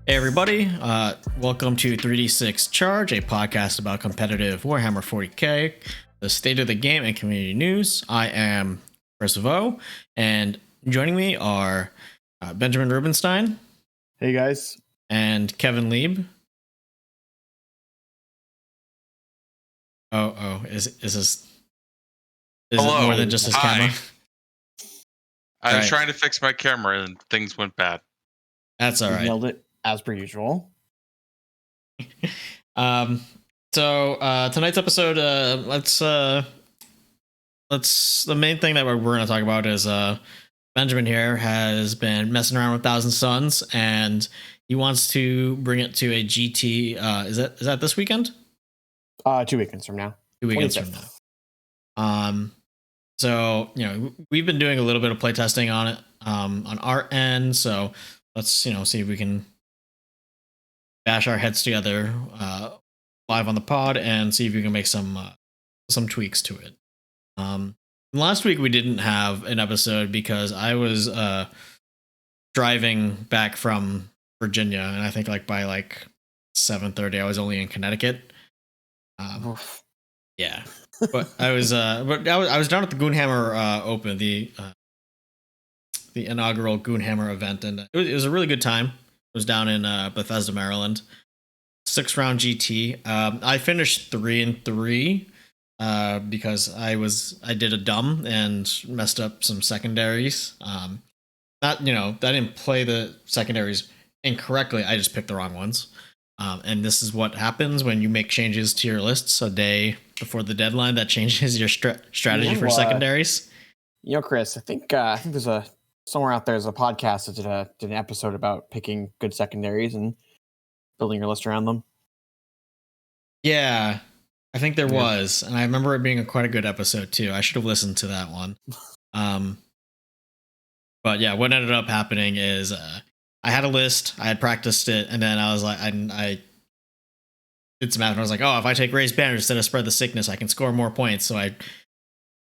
Hey everybody, welcome to 3D6 Charge, a podcast about competitive Warhammer 40k, the state of the game and community news. I am Chris Vo, and joining me are Benjamin Rubenstein. Hey guys. And Kevin Lieb. Is this Hello. it more than just his Hi. camera? I was Right. trying to fix my camera and things went bad. That's all right. Nailed it as per usual. So tonight's episode, the main thing that we're going to talk about is Benjamin here has been messing around with Thousand Suns, and he wants to bring it to a GT. Is that this weekend? 2 weekends from now. 2 weekends 25th. from now. So we've been doing a little bit of playtesting on it on our end. So let's see if we can bash our heads together live on the pod and see if we can make some tweaks to it. Last week we didn't have an episode because I was driving back from Virginia, and I think by 7:30 I was only in Connecticut. Yeah, but I was down at the Goonhammer Open, the inaugural Goonhammer event, and it was a really good time. It was down in Bethesda, Maryland. 6-round GT. I finished 3-3 because I did a dumb and messed up some secondaries. I didn't play the secondaries incorrectly. I just picked the wrong ones. And this is what happens when you make changes to your lists a day before the deadline. That changes your strategy for secondaries. Chris, I think there's somewhere out there's a podcast that did an episode about picking good secondaries and building your list around them. Yeah, I think there was, and I remember it being quite a good episode too. I should have listened to that one. But yeah, what ended up happening is I had a list, I had practiced it, and then I was like, I did some math, and I was like, oh, if I take raised banners instead of spread the sickness, I can score more points. So I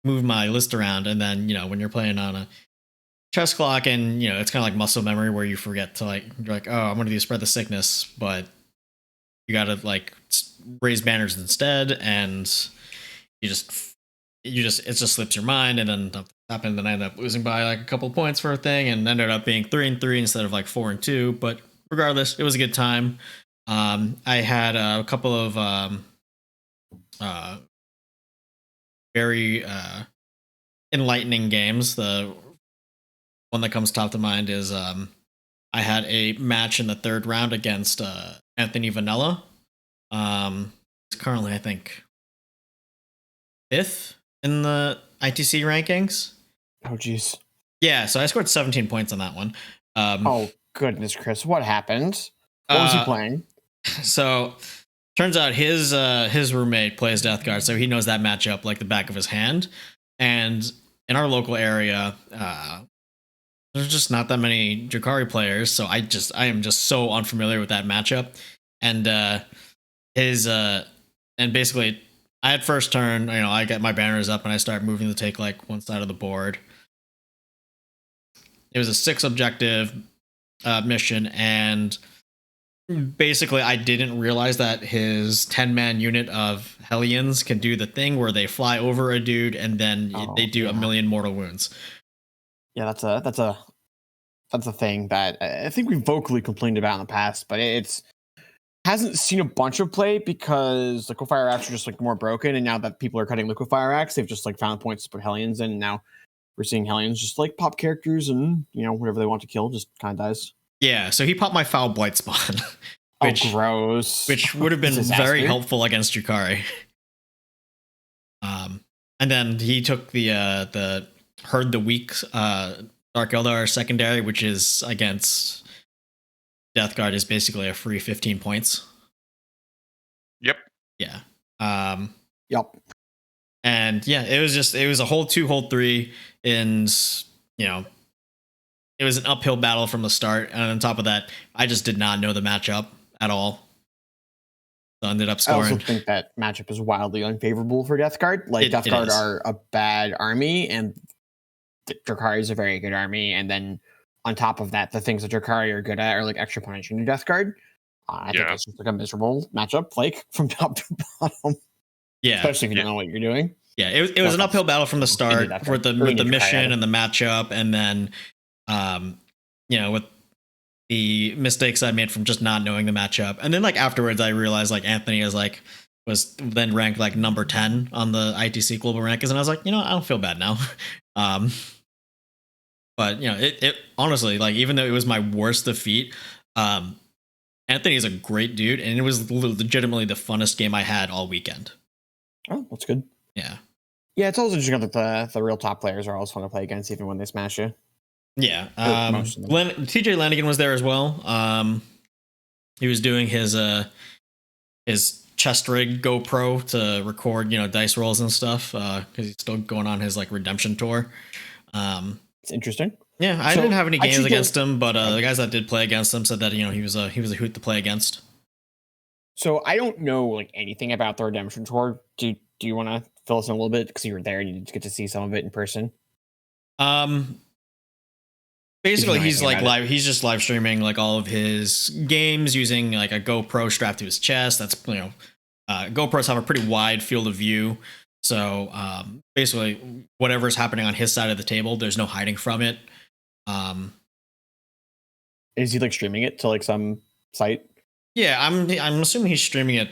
moved my list around, and then when you're playing on a chess clock, and it's kind of like muscle memory where you forget to you're like, oh, I'm gonna do spread the sickness, but you gotta raise banners instead, and it just slips your mind, and then nothing happened, and I ended up losing by a couple of points for a thing, and ended up being 3-3 instead of 4-2. But regardless, it was a good time. I had a couple of very enlightening games. The one that comes top to mind is I had a match in the 3rd round against Anthony Vanella. It's currently, I think, 5th in the ITC rankings. Oh, geez. Yeah, so I scored 17 points on that one. Oh, goodness, Chris. What happened? What was he playing? So, turns out his roommate plays Death Guard, so he knows that matchup like the back of his hand. And in our local area, there's just not that many Drukhari players, so I am just so unfamiliar with that matchup. And and basically I had first turn, I get my banners up and I start moving to take one side of the board. It was a 6 objective mission, and basically I didn't realize that his 10-man unit of Hellions can do the thing where they fly over a dude and then they do a million mortal wounds. Yeah, that's a thing that I think we've vocally complained about in the past, but it's hasn't seen a bunch of play because liquefier acts are just more broken, and now that people are cutting liquefier acts, they've just found points to put Hellions in, and now we're seeing Hellions just pop characters, and whatever they want to kill just kind of dies. Yeah, so he popped my Foul Blight spawn. Which, gross. Which would have been very helpful against Drukhari. And then he took the Herd the Weak Dark Eldar secondary, which is against Death Guard, is basically a free 15 points. Yep. Yeah. Yep. And yeah, it was a hold 2, hold 3, and it was an uphill battle from the start. And on top of that, I just did not know the matchup at all. So I ended up I also scoring. think that matchup is wildly unfavorable for Death Guard. Like, Death It Guard is. are a bad army, and Drakari is a very good army. And then on top of that, the things that Drakari are good at are like extra punishing to Death Guard. I think it's just like a miserable matchup, like from top to bottom. Yeah. Especially if you don't know what you're doing. Yeah, it was an uphill battle from the start with the mission and the matchup, and then, with the mistakes I made from just not knowing the matchup, and then like afterwards, I realized like Anthony was then ranked like number 10 on the ITC global rankings, and I was like, I don't feel bad now. But it honestly, like, even though it was my worst defeat, Anthony is a great dude, and it was legitimately the funnest game I had all weekend. Oh, that's good. Yeah. Yeah, it's also just that the real top players are always fun to play against, even when they smash you. Yeah. TJ Lanigan was there as well. He was doing his chest rig GoPro to record, dice rolls and stuff, because he's still going on his like redemption tour. It's interesting. Yeah, I didn't have any games against him, but the guys that did play against him said that he was a hoot to play against. So I don't know like anything about the redemption tour. Do you want to fill us in a little bit, because you were there and you get to see some of it in person? Basically, he's like live. He's just live streaming like all of his games using like a GoPro strapped to his chest. That's GoPros have a pretty wide field of view, so basically whatever's happening on his side of the table, there's no hiding from it. Is he like streaming it to like some site? Yeah, I'm assuming he's streaming it.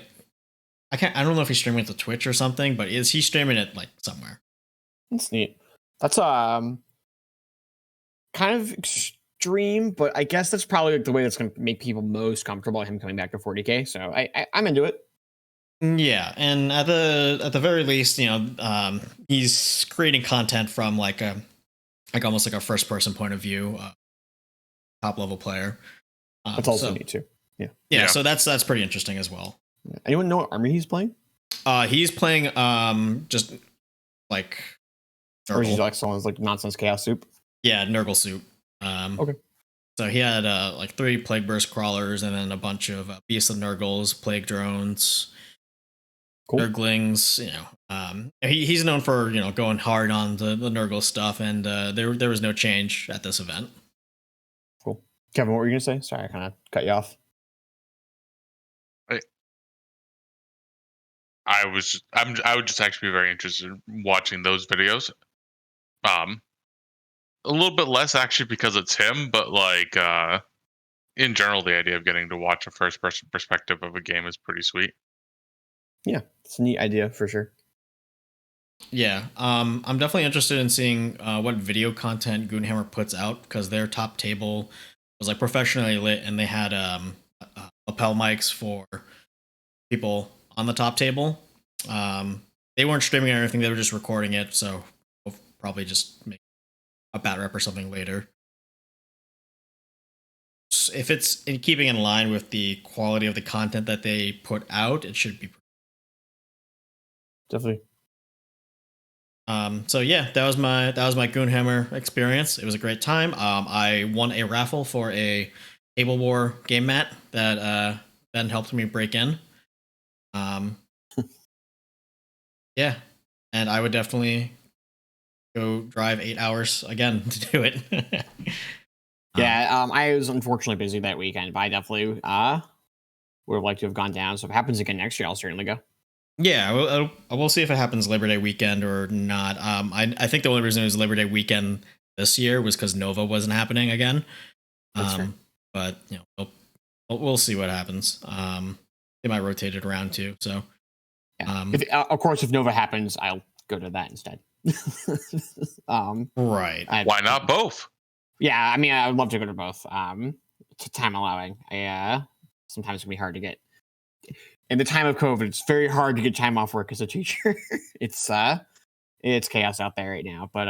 I don't know if he's streaming it to Twitch or something, but is he streaming it like somewhere? That's neat. That's kind of extreme, but I guess that's probably like the way that's going to make people most comfortable him coming back to 40K. So I'm into it. Yeah, and at the very least, he's creating content from like almost like a first person point of view, top level player. That's also neat too. Yeah. So that's pretty interesting as well. Anyone know what army he's playing? He's playing just like Nurgle. Or is he like someone's like nonsense chaos soup? Yeah, Nurgle soup. Okay. So he had like 3 plague burst crawlers and then a bunch of beasts of Nurgles, plague drones, cool. Nurglings. He's known for going hard on the Nurgle stuff, and there was no change at this event. Cool. Kevin, what were you gonna say? Sorry, I kind of cut you off. I would just actually be very interested in watching those videos. A little bit less actually because it's him, but like in general, the idea of getting to watch a first person perspective of a game is pretty sweet. Yeah, it's a neat idea for sure. Yeah, I'm definitely interested in seeing what video content Goonhammer puts out, because their top table was like professionally lit, and they had lapel mics for people on the top table. They weren't streaming or anything; they were just recording it. So we'll probably just make a bat rep or something later. If it's in keeping in line with the quality of the content that they put out, it should be definitely. So yeah, that was my Goonhammer experience. It was a great time. I won a raffle for a Table War game mat that Ben helped me break in. Yeah, and I would definitely go drive 8 hours again to do it. Yeah, I was unfortunately busy that weekend, but I definitely would have liked to have gone down. So if it happens again next year, I'll certainly go. Yeah, we'll see if it happens Labor Day weekend or not. I think the only reason it was Labor Day weekend this year was because Nova wasn't happening again. But we'll see what happens. They might rotate it around too. So, yeah. Of course, if Nova happens, I'll go to that instead. Right. Why not both? Yeah, I mean, I would love to go to both. Time allowing. Sometimes it can be hard to get. In the time of COVID, it's very hard to get time off work as a teacher. It's chaos out there right now. But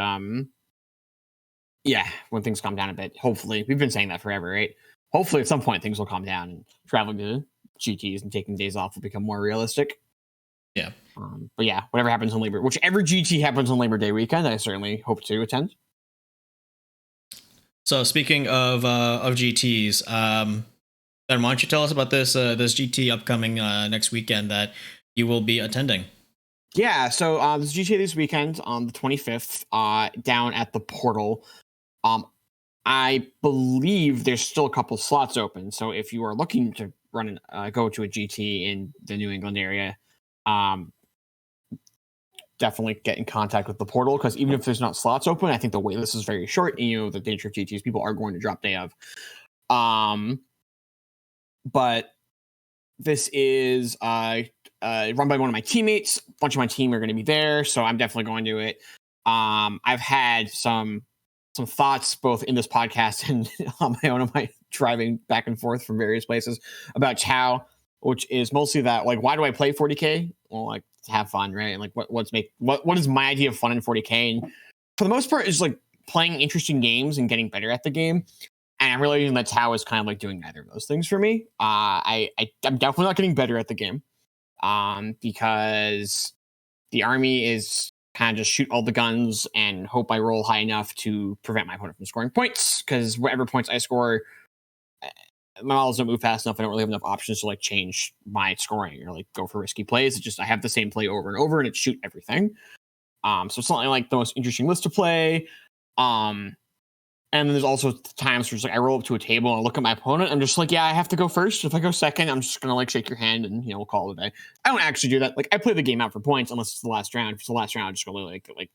yeah, when things calm down a bit, hopefully, we've been saying that forever, right? Hopefully, at some point, things will calm down and traveling to GTs and taking days off will become more realistic. Yeah. But yeah, whatever happens on whichever GT happens on Labor Day weekend, I certainly hope to attend. So speaking of GTs, Then why don't you tell us about this GT upcoming next weekend that you will be attending? Yeah, so this GTA this weekend on the 25th, down at the Portal. I believe there's still a couple slots open. So if you are looking to go to a GT in the New England area, definitely get in contact with the Portal, because even if there's not slots open, I think the wait list is very short. And, the nature of GTs, people are going to drop day of. But this is run by one of my teammates. A bunch of my team are going to be there, so I'm definitely going to it. I've had some thoughts both in this podcast and on my own of my driving back and forth from various places about Chow, which is mostly that, like, why do I play 40K? Well, like, to have fun, right? And like, what is my idea of fun in 40K? And for the most part, is like playing interesting games and getting better at the game. And I'm realizing that Tau is kind of like doing neither of those things for me. I'm definitely not getting better at the game, because the army is kind of just shoot all the guns and hope I roll high enough to prevent my opponent from scoring points. Because whatever points I score, my models don't move fast enough. I don't really have enough options to like change my scoring or like go for risky plays. It's just I have the same play over and over, and it shoot everything. So it's not like the most interesting list to play. And then there's also times where it's like I roll up to a table and I look at my opponent. I'm just like, yeah, I have to go first. If I go second, I'm just gonna like shake your hand and we'll call it a day. I don't actually do that. Like I play the game out for points unless it's the last round. If it's the last round, I'm just gonna like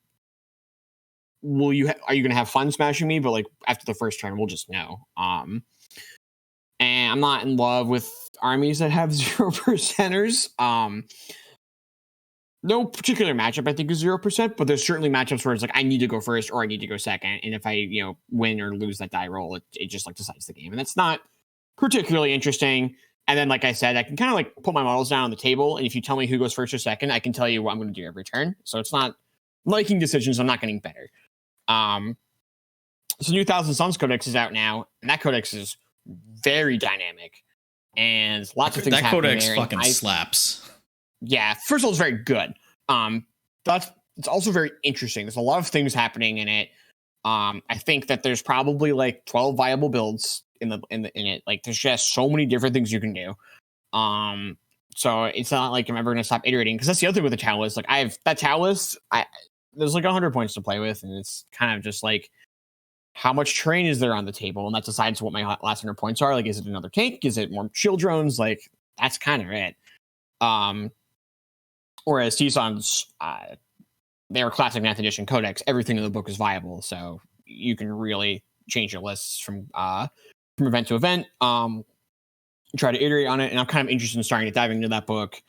are you gonna have fun smashing me? But like after the first turn, we'll just know. And I'm not in love with armies that have 0%ers. No particular matchup I think is 0%, but there's certainly matchups where it's like I need to go first or I need to go second, and if I win or lose that die roll, it just like decides the game, and that's not particularly interesting. And then, like I said, I can kind of like put my models down on the table, and if you tell me who goes first or second, I can tell you what I'm going to do every turn. So it's not making decisions. I'm not getting better. So New Thousand Suns Codex is out now, and that codex is very dynamic, and lots of things. That codex fucking slaps. Yeah, first of all, it's very good. It's also very interesting. There's a lot of things happening in it. I think that there's probably like 12 viable builds in it. Like there's just so many different things you can do. So it's not like I'm ever gonna stop iterating, because that's the other thing with the Tau list. Like I have that Tau list. There's like 100 points to play with, and it's kind of just like how much terrain is there on the table, and that decides what my last 100 points are. Like, is it another tank? Is it more shield drones? Like that's kind of it. Whereas T-Son's, their classic 9th edition codex, everything in the book is viable, so you can really change your lists from event to event. Try to iterate on it, and I'm kind of interested in starting to dive into that book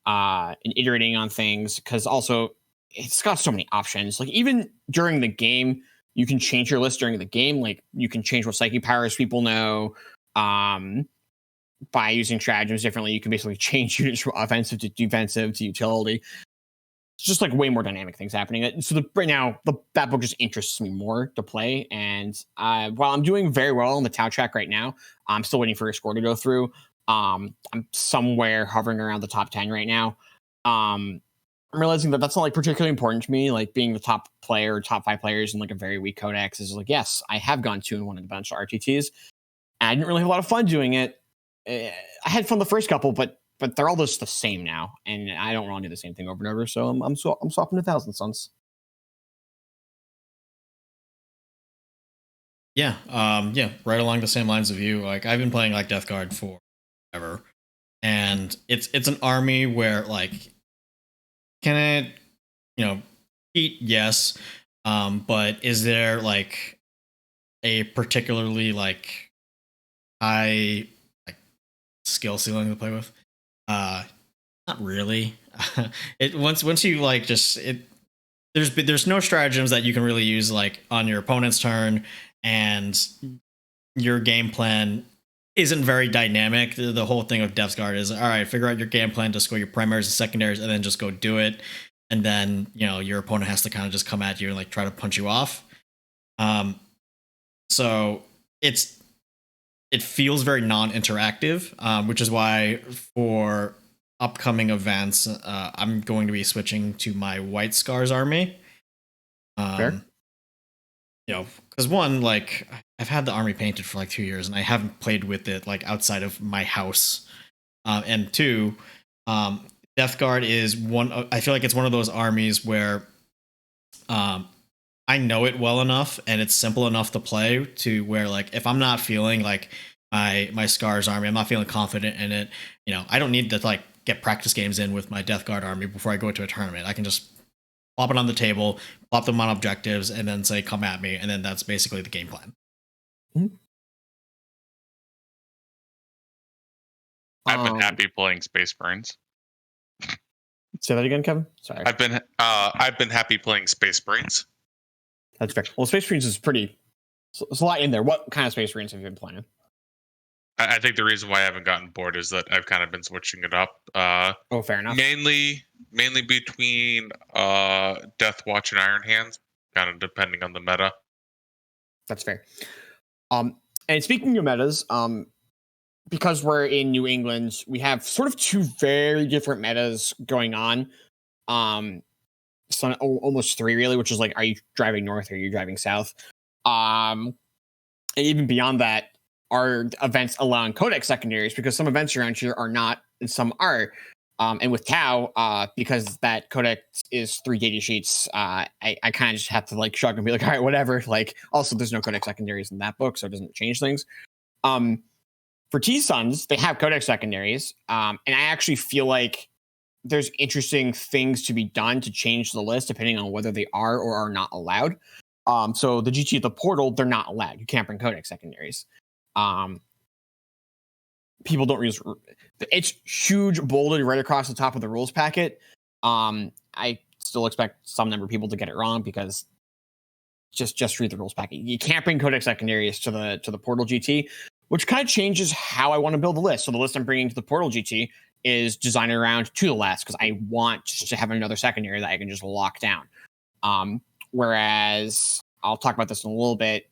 and iterating on things, because also it's got so many options. Like even during the game, you can change your list during the game. Like you can change what psychic powers people know. By using stratagems differently, you can basically change units from offensive to defensive to utility. It's just like way more dynamic things happening. So right now, that book just interests me more to play. And while I'm doing very well on the Tau track right now, I'm still waiting for a score to go through. I'm somewhere hovering around the top 10 right now. I'm realizing that that's not like particularly important to me. Like being the top player, top 5 players in like a very weak codex is like, yes, I have gone 2-1 in a bunch of RTTs. And I didn't really have a lot of fun doing it. I had fun the first couple, but they're all just the same now, and I don't want to do the same thing over and over. So I'm swapping to Thousand Suns. Yeah, right along the same lines of you. Like I've been playing like Death Guard for forever, and it's an army where like can it eat? Yes, but is there like a particularly like high skill ceiling to play with? Not really. Once you like just it, there's no stratagems that you can really use like on your opponent's turn, and your game plan isn't very dynamic. The whole thing of Death Guard is all right, figure out your game plan to score your primaries and secondaries, and then just go do it. And then your opponent has to kind of just come at you and like try to punch you off. So it feels very non-interactive, which is why for upcoming events, I'm going to be switching to my White Scars army. Fair. Because one, like I've had the army painted for like 2 years, and I haven't played with it like outside of my house. And two, Death Guard is one. I feel like it's one of those armies where um, I know it well enough, and it's simple enough to play to where like if I'm not feeling like my Scars army, I'm not feeling confident in it. I don't need to like get practice games in with my Death Guard army before I go to a tournament. I can just plop it on the table, plop them on objectives, and then say, come at me. And then that's basically the game plan. Mm-hmm. I've been happy playing Space Marines. Say that again, Kevin. Sorry. I've been happy playing Space Marines. That's fair. Well, Space Marines is pretty. There's a lot in there. What kind of Space Marines have you been playing? I think the reason why I haven't gotten bored is that I've kind of been switching it up. Fair enough. Mainly between Death Watch and Iron Hands, kind of depending on the meta. That's fair. And speaking of metas, because we're in New England, we have sort of two very different metas going on. So almost three really, which is like, are you driving north or are you driving south? And even beyond that, are events allowing codex secondaries? Because some events around here are not, and some are. And with Tau, because that codex is 3 data sheets, I kind of just have to like shrug and be like, all right, whatever. Like, also, there's no codex secondaries in that book, so it doesn't change things. For T-Suns, they have codex secondaries, and I actually feel like there's interesting things to be done to change the list depending on whether they are or are not allowed. So the GT at the portal, they're not allowed. You can't bring codex secondaries. People don't use it's huge, bolded right across the top of the rules packet. I still expect some number of people to get it wrong because just read the rules packet. You can't bring codex secondaries to the portal GT, which kind of changes how I want to build the list. So the list I'm bringing to the portal GT is designed around to the last because I want just to have another secondary that I can just lock down. Whereas I'll talk about this in a little bit.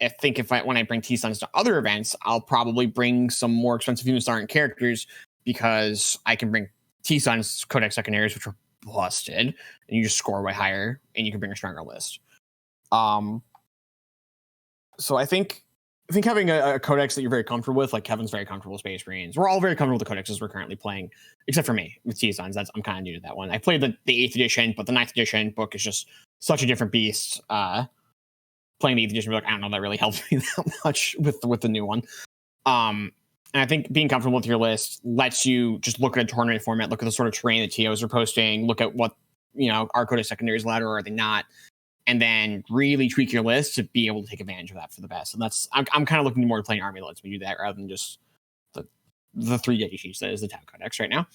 I think when I bring T-Suns to other events, I'll probably bring some more expensive units that aren't characters because I can bring T-Suns codex secondaries, which are busted, and you just score way higher, and you can bring a stronger list. So I think having a codex that you're very comfortable with, like Kevin's very comfortable with Space Marines. We're all very comfortable with the codexes we're currently playing, except for me with T-Suns. I'm kind of new to that one. I played the 8th edition, but the 9th edition book is just such a different beast. Playing the 8th edition book, I don't know, that really helped me that much with the new one. And I think being comfortable with your list lets you just look at a tournament format, look at the sort of terrain that TOs are posting, look at what, are codex secondaries allowed or are they not, and then really tweak your list to be able to take advantage of that for the best. And I'm kind of looking more to playing army that lets me do that rather than just the 3 data sheets that is the Tau Codex right now.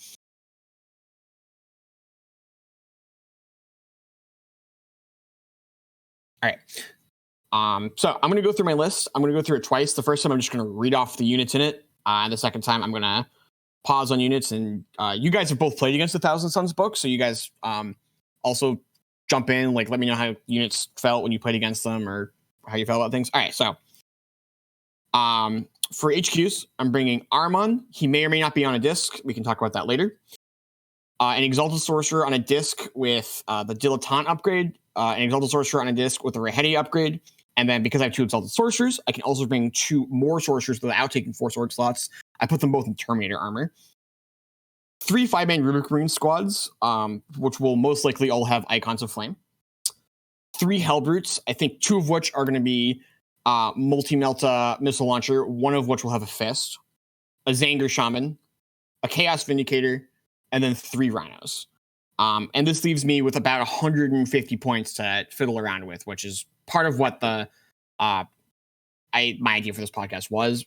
All right. So I'm going to go through my list. I'm going to go through it twice. The first time I'm just going to read off the units in it. And the second time I'm going to pause on units. And you guys have both played against the Thousand Suns book. So you guys also jump in, like let me know how units felt when you played against them or how you felt about things. All right. So for HQs, I'm bringing Armon. He may or may not be on a disc. We can talk about that later. An Exalted Sorcerer on a disc with the Dilettante upgrade. An Exalted Sorcerer on a disc with the Rahedi upgrade. And then because I have 2 Exalted Sorcerers, I can also bring 2 more Sorcerers without taking 4 sword slots. I put them both in Terminator armor. 3 5-man Rubik Marine squads, which will most likely all have Icons of Flame. 3 Hellbrutes, I think 2 of which are going to be Multi-Melta Missile Launcher, 1 of which will have a Fist. A Zanger Shaman. A Chaos Vindicator. And then 3 Rhinos. And this leaves me with about 150 points to fiddle around with, which is part of what my idea for this podcast was.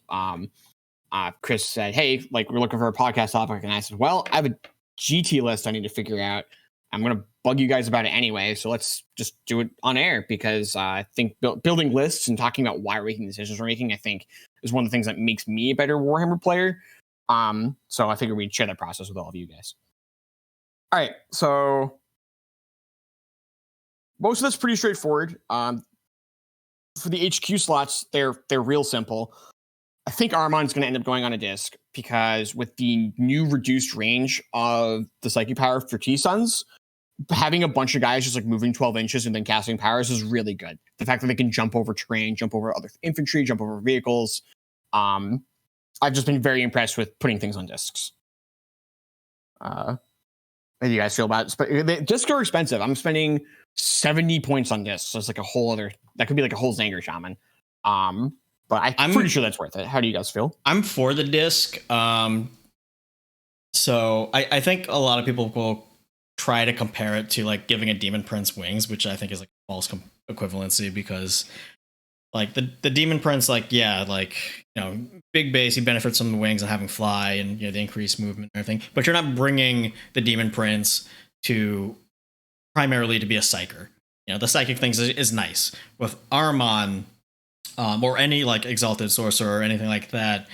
Chris said, hey, like we're looking for a podcast topic. And I said, well, I have a GT list I need to figure out. I'm going to bug you guys about it anyway. So let's just do it on air because I think building lists and talking about why we're making the decisions we're making, I think is one of the things that makes me a better Warhammer player. So I figured we'd share that process with all of you guys. All right, so most of that's pretty straightforward. For the HQ slots, they're real simple. I think Armon's going to end up going on a disc because with the new reduced range of the Psychic Power for T-Suns, having a bunch of guys just like moving 12 inches and then casting powers is really good. The fact that they can jump over terrain, jump over other infantry, jump over vehicles. I've just been very impressed with putting things on discs. How do you guys feel about it? Discs are expensive. I'm spending 70 points on discs. So it's like a whole other, that could be like a whole Zanger Shaman. But I'm pretty sure that's worth it. How do you guys feel? I'm for the disc. So I think a lot of people will try to compare it to like giving a Demon Prince wings, which I think is like false equivalency, because like the Demon Prince, like, yeah, like, you know, big base, he benefits from the wings and having fly and, you know, the increased movement and everything, but you're not bringing the Demon Prince to primarily to be a psyker. You know, the psychic things is nice. With Armon, or any like exalted sorcerer or anything like that,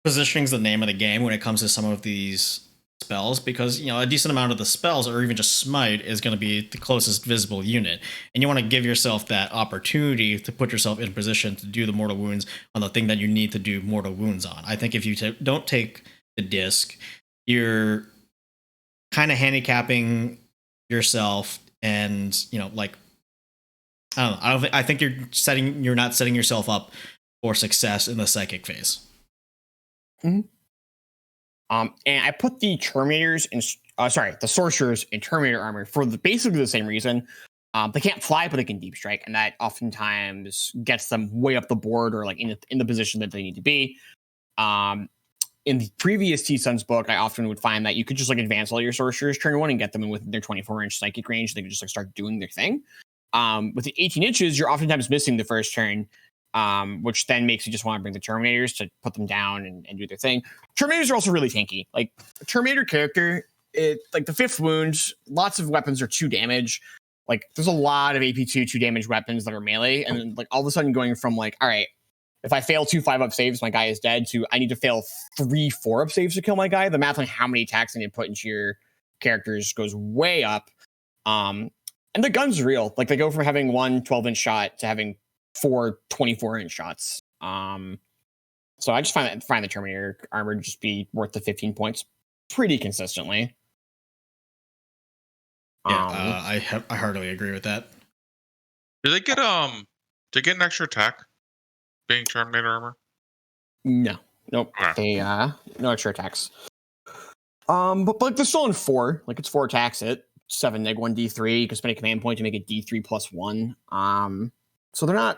positioning is the name of the game when it comes to some of these spells, because, you know, a decent amount of the spells or even just smite is going to be the closest visible unit, and you want to give yourself that opportunity to put yourself in position to do the mortal wounds on the thing that you need to do mortal wounds on. I think if you don't take the disc, you're kind of handicapping yourself, and, you know, like, I don't think, I think you're not setting yourself up for success in the psychic phase. Mm-hmm. And I put the Terminators in, the Sorcerers in Terminator armor for basically the same reason. They can't fly, but they can deep strike, and that oftentimes gets them way up the board or like in the position that they need to be. In the previous T-Sun's book, I often would find that you could just like advance all your Sorcerers turn 1 and get them in within their 24-inch psychic range. They could just like start doing their thing. With the 18 inches, you're oftentimes missing the first turn, which then makes you just want to bring the Terminators to put them down and do their thing. Terminators are also really tanky. Like, a Terminator character, like the 5th wound, lots of weapons are 2 damage. Like, there's a lot of AP2 2 damage weapons that are melee, and then, like, all of a sudden going from like, all right, if I fail 2 5-up saves, my guy is dead, to I need to fail 3 4-up saves to kill my guy. The math on how many attacks I need to put into your characters goes way up. And the gun's real. Like, they go from having 1 12-inch shot to having 4 24-inch shots. So I just find the Terminator armor to just be worth the 15 points pretty consistently. Yeah, I heartily agree with that. Do they get an extra attack being Terminator armor? No, nope. Okay. They no extra attacks. But like they're still in 4. Like, it's 4 attacks at 7 neg 1 D3. You can spend a command point to make it D3 plus 1. So they're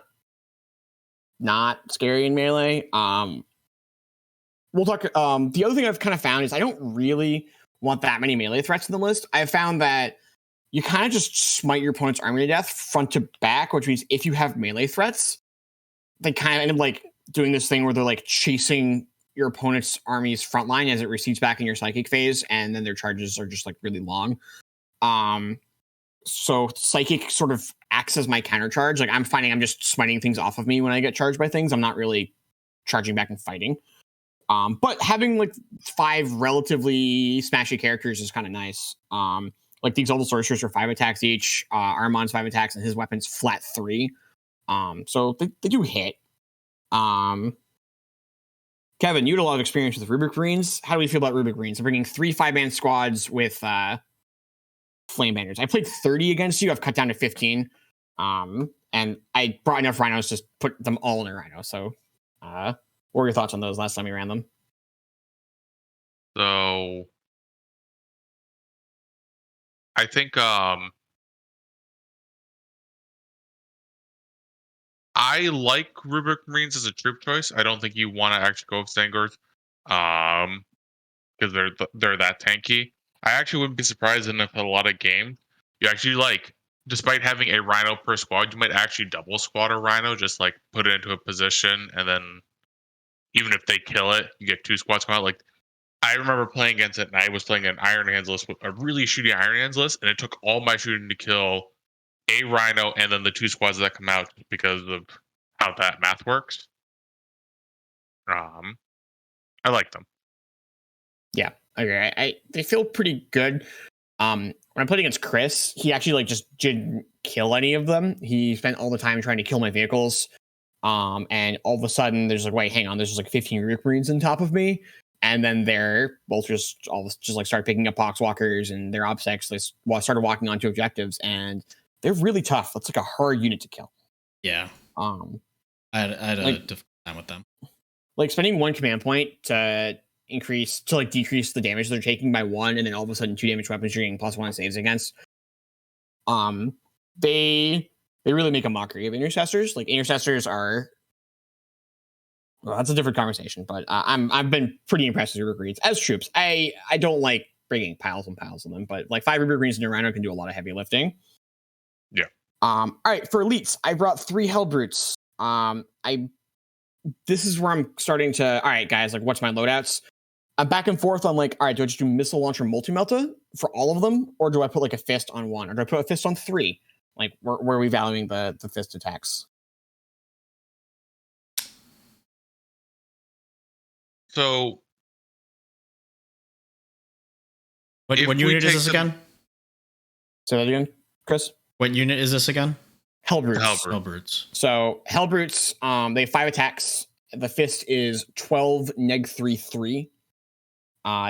not scary in melee. We'll talk. The other thing I've kind of found is I don't really want that many melee threats in the list. I've found that you kind of just smite your opponent's army to death front to back, which means if you have melee threats, they kind of end up like doing this thing where they're like chasing your opponent's army's front line as it recedes back in your psychic phase, and then their charges are just like really long. So psychic sort of acts as my counter charge. Like, I'm finding I'm just smiting things off of me when I get charged by things. I'm not really charging back and fighting. But having like 5 relatively smashy characters is kind of nice. Like the Exalted Sorcerers are 5 attacks each. Armon's 5 attacks, and his weapon's flat 3. So they do hit. Kevin, you had a lot of experience with Rubric Marines. How do we feel about Rubric Marines? I'm bringing 3 5-man squads with Flame Banners. I played 30 against you. I've cut down to 15. And I brought enough Rhinos to put them all in a Rhino. So what were your thoughts on those last time you ran them? So I think I like Rubric Marines as a troop choice. I don't think you want to actually go with Zangors, because they're that tanky. I actually wouldn't be surprised if a lot of games you actually, like, despite having a Rhino per squad, you might actually double squad a Rhino, just like put it into a position, and then even if they kill it, you get 2 squads come out. Like, I remember playing against it, and I was playing an Iron Hands list with a really shooty Iron Hands list, and it took all my shooting to kill a Rhino and then the 2 squads that come out because of how that math works. I like them. Yeah, okay. They feel pretty good. When I played against Chris, he actually like just didn't kill any of them. He spent all the time trying to kill my vehicles. And all of a sudden, there's like, wait, hang on, there's just like 15 Rubric Marines on top of me. And then their bolters just like started picking up poxwalkers, and their obsects started walking onto objectives, and they're really tough. That's like a hard unit to kill. Yeah. I had a difficult time with them. Like spending 1 command point to decrease the damage they're taking by 1, and then all of a sudden 2 damage weapons you're getting +1 saves against. They really make a mockery of intercessors. Like intercessors are, well, that's a different conversation. But I've been pretty impressed with Rubric Greens as troops. I don't like bringing piles and piles of them, but like 5 Rubric Greens and a Rhino can do a lot of heavy lifting. Yeah. All right, for elites, I brought 3 Hellbrutes. This is where I'm starting to. All right, guys, like what's my loadouts? I'm back and forth on like, all right, do I just do missile launcher multi-melta for all of them, or do I put like a fist on 1, or do I put a fist on 3? Like, where are we valuing the fist attacks? So, What unit is this again? Say that again, Chris. What unit is this again? Hellbrutes. So Hellbrutes, they have 5 attacks. The fist is 12 -3/3.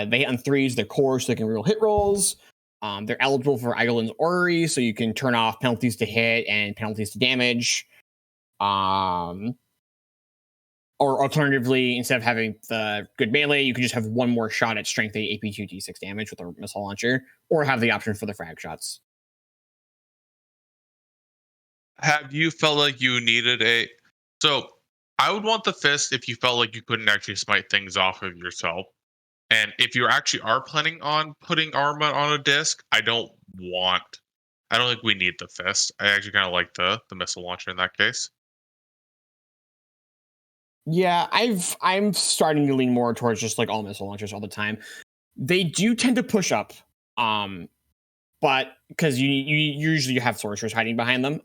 They hit on 3s. They're core, so they can reroll hit rolls. They're eligible for Eidolon's Orrery, so you can turn off penalties to hit and penalties to damage. Or alternatively, instead of having the good melee, you can just have 1 more shot at strength 8 AP2 D6 damage with a missile launcher, or have the option for the frag shots. have you felt like you needed a? So, I would want the fist if you felt like you couldn't actually smite things off of yourself. And if you actually are planning on putting armor on a disc, I don't think we need the fist. I actually kind of like the missile launcher in that case. Yeah, I'm starting to lean more towards just like all missile launchers all the time. They do tend to push up, but because you usually have sorcerers hiding behind them.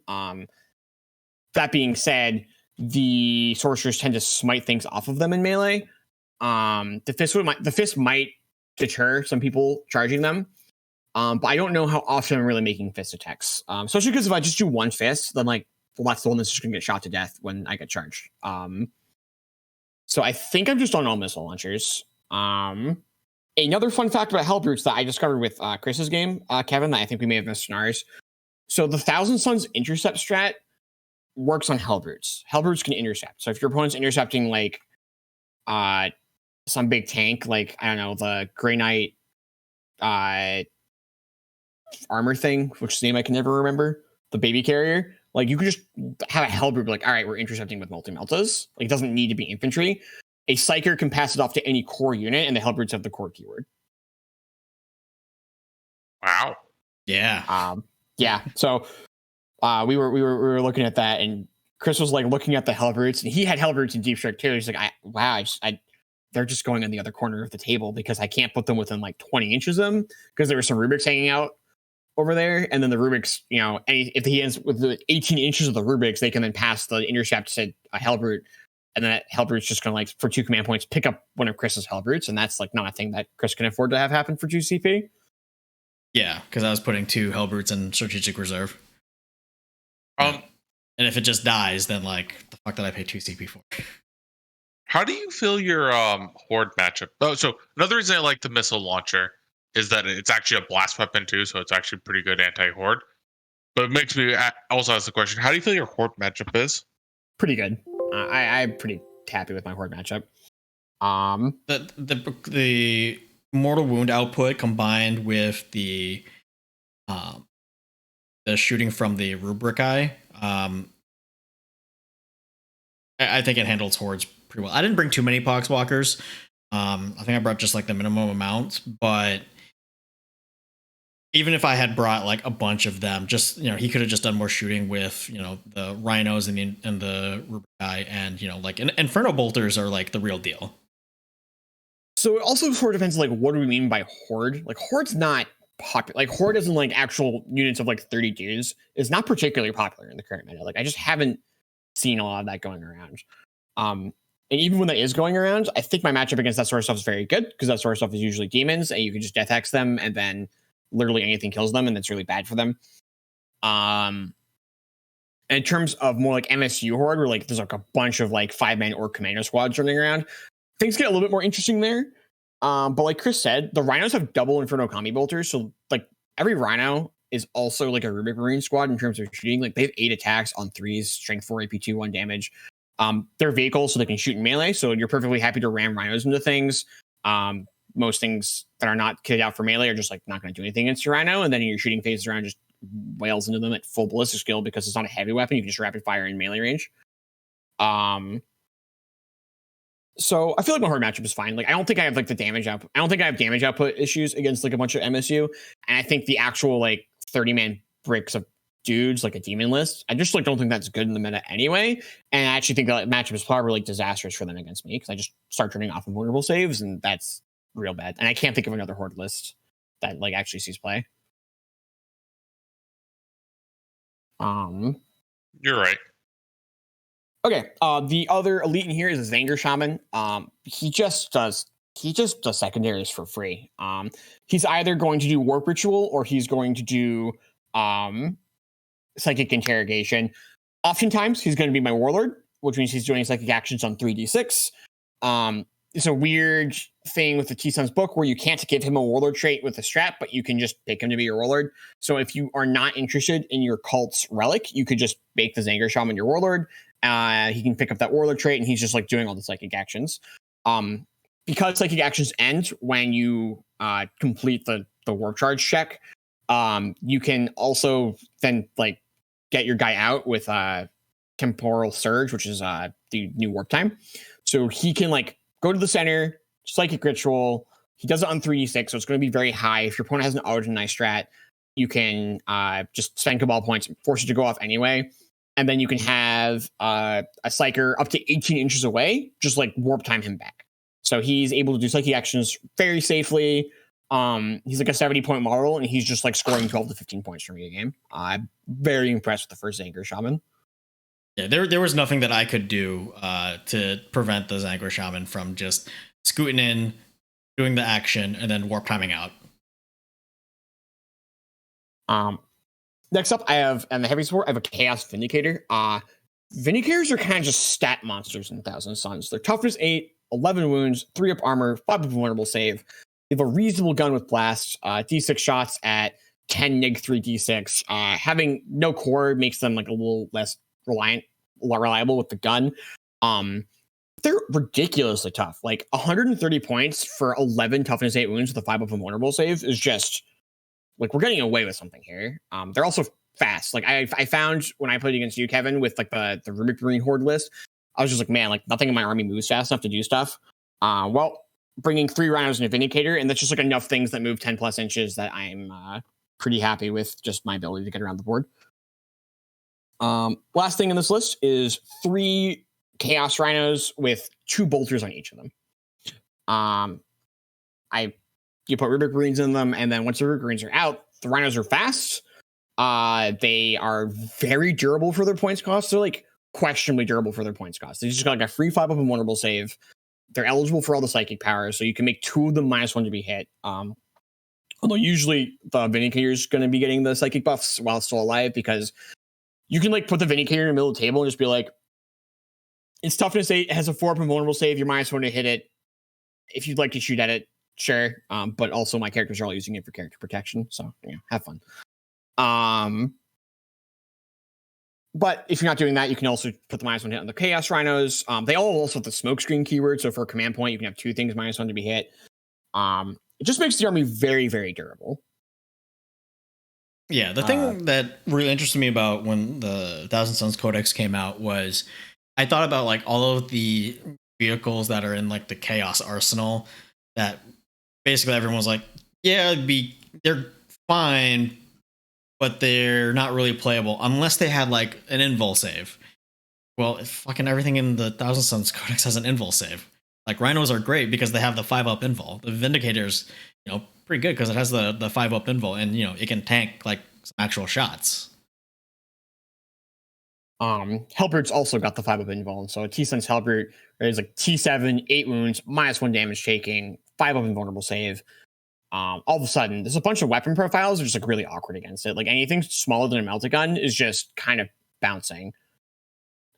That being said, the sorcerers tend to smite things off of them in melee. The fist might deter some people charging them, but I don't know how often I'm really making fist attacks. Especially because if I just do 1 fist, then like, well, that's the one that's just gonna get shot to death when I get charged. So I think I'm just on all missile launchers. Another fun fact about Hellbrutes that I discovered with Chris's game, Kevin, that I think we may have missed in ours. So the Thousand Suns intercept strat works on Hellbrutes. Hellbrutes can intercept. So if your opponent's intercepting like some big tank, like I don't know, the Grey Knight armor thing, which name I can never remember, the baby carrier. Like you could just have a Hellbrute be like, all right, we're intercepting with multi-meltas. Like it doesn't need to be infantry. A Psyker can pass it off to any core unit, and the Hellbrutes have the core keyword. Wow. Yeah. Yeah. So we were looking at that, and Chris was like looking at the Hellbrutes, and he had Hellbrutes in Deep Strike too. He's like, they're just going on the other corner of the table because I can't put them within like 20 inches of them because there were some Rubiks hanging out over there. And then the Rubiks, if he ends with the 18 inches of the Rubiks, they can then pass the intercept to a Hellbrute. And then that Hellbrute's just going to, like, for 2 command points, pick up one of Chris's Hellbrutes. And that's, like, not a thing that Chris can afford to have happen for 2 CP. Yeah, because I was putting 2 Hellbrutes in strategic reserve. And if it just dies, then, like, the fuck did I pay 2 CP for? How do you feel your Horde matchup? Oh, so another reason I like the missile launcher is that it's actually a blast weapon, too. So it's actually pretty good anti-Horde. But it makes me also ask the question, how do you feel your Horde matchup is? Pretty good. I'm pretty happy with my Horde matchup. The mortal wound output combined with the shooting from the rubric eye, I think it handles hordes pretty well. I didn't bring too many poxwalkers. I think I brought just like the minimum amount, but even if I had brought like a bunch of them, just, he could have just done more shooting with, the rhinos and the rubric eye, and, like inferno bolters are like the real deal. So it also sort of depends, like, what do we mean by horde? Like, horde's not popular. Like, horde isn't like actual units of like 30 dudes. It's not particularly popular in the current meta. Like, I just haven't seen a lot of that going around. And even when that is going around, I think my matchup against that sort of stuff is very good, because that sort of stuff is usually demons, and you can just death X them, and then literally anything kills them, and that's really bad for them. In terms of more like MSU horde, where like there's like a bunch of like 5-man orc commander squads running around, things get a little bit more interesting there. But like Chris said, the Rhinos have double Inferno Combi bolters, so like every Rhino is also like a Rubik Marine squad in terms of shooting. Like they have 8 attacks on 3s, strength 4, AP2, 1 damage. They're vehicles, so they can shoot in melee. So you're perfectly happy to ram Rhinos into things. Most things that are not kitted out for melee are just like not going to do anything against your Rhino, and then your shooting phases around just wails into them at full ballistic skill because it's not a heavy weapon. You can just rapid fire in melee range. So I feel like my horde matchup is fine. Like I don't think I have like the damage up. I don't think I have damage output issues against like a bunch of MSU. And I think the actual like 30-man bricks of dudes like a demon list, I just like don't think that's good in the meta anyway. And I actually think that matchup is probably like disastrous for them against me because I just start turning off invulnerable saves, and that's real bad. And I can't think of another horde list that like actually sees play. You're right. Okay. The other elite in here is a Zanger Shaman. He just does secondaries for free. He's either going to do Warp Ritual or he's going to do Psychic Interrogation. Oftentimes, he's going to be my Warlord, which means he's doing psychic actions on 3d6. It's a weird thing with the T-Sun's book where you can't give him a Warlord trait with a strat, but you can just pick him to be your Warlord. So if you are not interested in your cult's relic, you could just make the Zanger Shaman your Warlord. He can pick up that Warlord trait, and he's just like doing all the psychic actions. Because psychic actions end when you complete the warp charge check, you can also then like get your guy out with Temporal Surge, which is the new warp time. So he can like go to the center, psychic ritual. He does it on 3d6, so it's going to be very high. If your opponent has an auto deny strat, you can just spend Cabal points, force it to go off anyway. And then you can have a Psyker up to 18 inches away, just like warp time him back. So he's able to do psychic actions very safely. He's like a 70-point model, and he's just like scoring 12 to 15 points from a game. I'm very impressed with the first Zanger Shaman. Yeah, there was nothing that I could do to prevent the Zanger Shaman from just scooting in, doing the action, and then warp timing out. Next up, I have, and the heavy support, I have a Chaos Vindicator. Vindicators are kind of just stat monsters in Thousand Suns. They're toughness 8, 11 wounds, 3 up armor, 5 up vulnerable save. They have a reasonable gun with blast, d6 shots at 10 neg 3 d6. Having no core makes them like a little less reliable with the gun. They're ridiculously tough. Like 130 points for 11 toughness 8 wounds with a 5 up vulnerable save is just like we're getting away with something here. They're also fast. Like I found when I played against you, Kevin, with like the Rubik Marine Horde list, I was just like, man, like nothing in my army moves fast enough to do stuff. Well, bringing 3 Rhinos and a Vindicator, and that's just like enough things that move 10 plus inches that I'm pretty happy with just my ability to get around the board. Last thing in this list is 3 Chaos Rhinos with 2 bolters on each of them. You put Rubik Marines in them, and then once the Rubik Marines are out, the Rhinos are fast. They are very durable for their points cost. They're like questionably durable for their points cost. They just got like a free 5 up and vulnerable save. They're eligible for all the psychic powers, so you can make 2 of them -1 to be hit. Although usually the Vindicator is going to be getting the psychic buffs while it's still alive, because you can like put the Vindicator in the middle of the table and just be like, it's toughness 8, it has a 4 up and vulnerable save, you're -1 to hit it. If you'd like to shoot at it, sure. But also my characters are all using it for character protection, so yeah, have fun. But if you're not doing that, you can also put the -1 hit on the Chaos Rhinos. They all also have the smoke screen keyword, so for a command point, you can have 2 things -1 to be hit. It just makes the army very, very durable. Yeah, the thing that really interested me about when the Thousand Suns Codex came out was I thought about like all of the vehicles that are in like the Chaos Arsenal that basically everyone was like, yeah, they're fine, but they're not really playable unless they had like an invul save. Well, fucking everything in the Thousand Suns Codex has an invul save. Like Rhinos are great because they have the 5 up invul. The Vindicator's, pretty good because it has the 5 up invul, and it can tank like some actual shots. Helbert's also got the 5 up invul, and so a T-Sun's Helbert is like T7, 8 wounds, -1 damage taking, 5 up invulnerable save. All of a sudden, there's a bunch of weapon profiles that are just like really awkward against it. Like anything smaller than a melted gun is just kind of bouncing.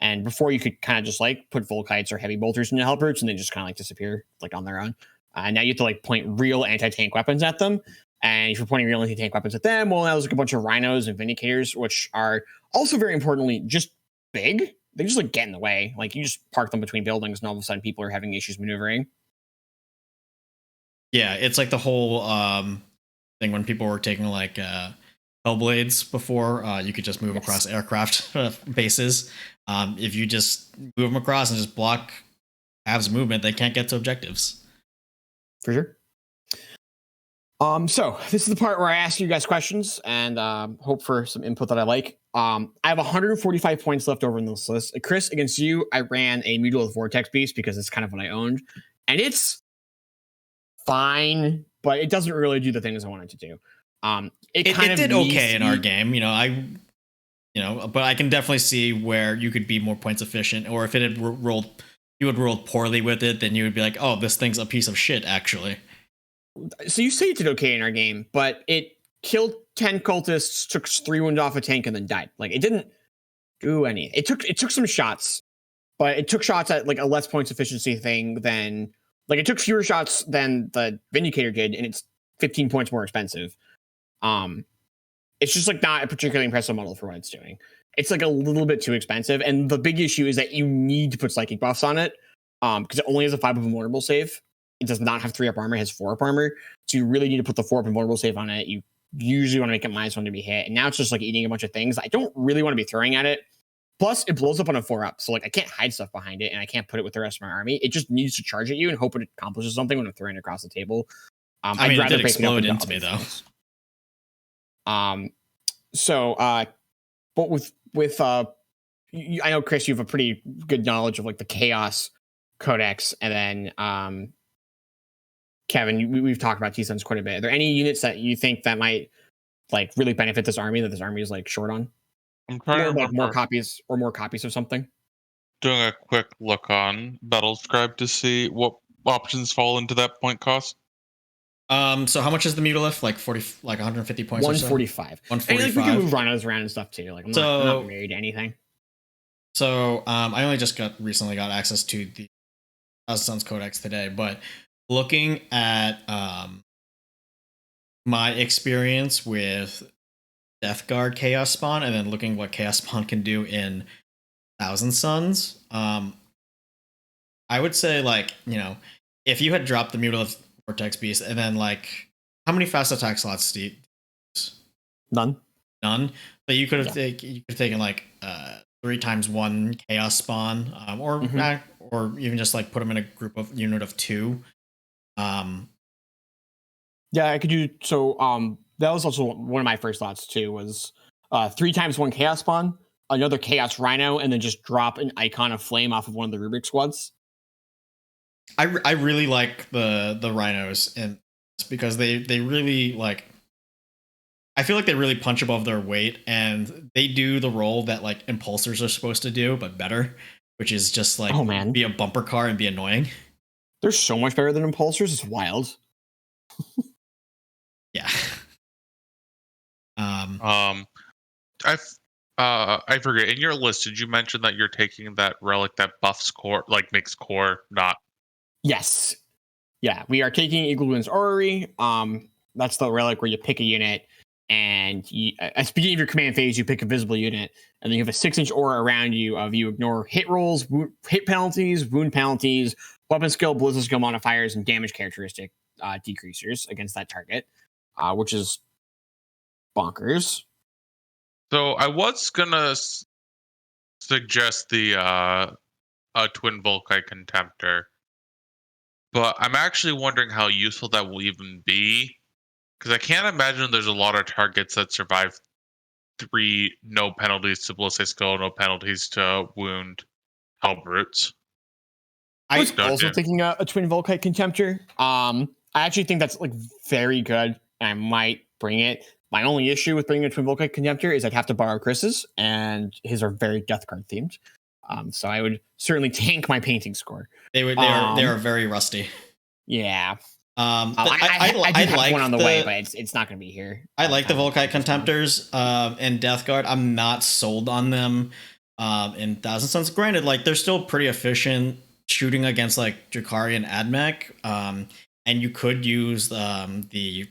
And before you could kind of just like put Volkites or heavy bolters into Helberts and they just kind of like disappear like on their own. Now you have to like point real anti-tank weapons at them. And if you're pointing real anti-tank weapons at them, well, now there's like a bunch of Rhinos and Vindicators, which are also very importantly just big. They just like get in the way. Like you just park them between buildings, and all of a sudden people are having issues maneuvering. Yeah, it's like the whole thing when people were taking like Hellblades before. You could just move across aircraft bases. If you just move them across and just block Av's movement, they can't get to objectives. For sure. So this is the part where I ask you guys questions and hope for some input that I like. I have 145 points left over in this list. Chris, against you, I ran a Mutilith Vortex Beast because it's kind of what I owned, and it's fine, but it doesn't really do the things I wanted to do. It did okay in our game, but I can definitely see where you could be more points efficient, or if it had you had rolled poorly with it, then you would be like, oh, this thing's a piece of shit, actually. So you say it did okay in our game, but it killed 10 cultists, took 3 wounds off a tank, and then died. Like it didn't do anything. It took some shots, but it took shots at like a less points efficiency thing than like it took fewer shots than the Vindicator did, and it's 15 points more expensive. It's just like not a particularly impressive model for what it's doing. It's like a little bit too expensive, and the big issue is that you need to put psychic buffs on it because it only has a 5 of invulnerable save. It does not have 3 up armor, it has 4 up armor. So you really need to put the 4 up invulnerable save on it. You usually want to make it -1 to be hit. And now it's just like eating a bunch of things I don't really want to be throwing at it. Plus, it blows up on a 4 up. So like I can't hide stuff behind it, and I can't put it with the rest of my army. It just needs to charge at you and hope it accomplishes something when I'm throwing it across the table. I'd rather it explode into me though. But with I know, Chris, you have a pretty good knowledge of like the Chaos Codex, and then Kevin, we've talked about T-Sons quite a bit. Are there any units that you think that might like really benefit this army that this army is like short on? I'm trying to like more copies of something. Doing a quick look on Battlescribe to see what options fall into that point cost. So how much is the Mutilith? Like 150 points. 145. 145. And like we can move Rhinos around and stuff too. Like I'm not married to anything. So I only just recently got access to the Sons Codex today, but looking at my experience with Death Guard Chaos Spawn, and then looking what Chaos Spawn can do in Thousand Sons, I would say if you had dropped the Mutilith Vortex Beast, and then like how many fast attack slots do you use? None. But you could have taken like 3 times 1 Chaos Spawn, or even just like put them in a unit of 2. Yeah, I could do so. That was also one of my first thoughts too. Was 3 times 1 Chaos Spawn, another Chaos Rhino, and then just drop an Icon of Flame off of one of the Rubik squads. I really like the Rhinos, and because they really like. I feel like they really punch above their weight, and they do the role that like impulsors are supposed to do, but better, which is just like be a bumper car and be annoying. They're so much better than impulsors. It's wild. Yeah. I forget. In your list, did you mention that you're taking that relic that buffs core, like makes core not? Yes. Yeah, we are taking Eagle Wound's Orrery. That's the relic where you pick a unit, and at the beginning of your command phase, you pick a visible unit, and then you have a 6-inch aura around you of you ignore hit rolls, hit penalties, wound penalties, weapon skill, ballistic skill modifiers, and damage characteristic decreasers against that target, which is bonkers. So I was gonna suggest the Twin Volkite Contemptor, but I'm actually wondering how useful that will even be, because I can't imagine there's a lot of targets that survive 3 no penalties to ballistic skill, no penalties to wound Hellbrutes. I was also thinking a Twin Volkite Contemptor. I actually think that's like very good, and I might bring it. My only issue with bringing a Twin Volkite Contemptor is I'd have to borrow Chris's, and his are very Death Guard themed. So I would certainly tank my painting score. They are very rusty. Yeah. I like one on the way, but it's not going to be here. I like the Volkite Contemptors and Death Guard. I'm not sold on them in Thousand Sons. Granted, like they're still pretty efficient shooting against like Drakari and Admech. and you could use the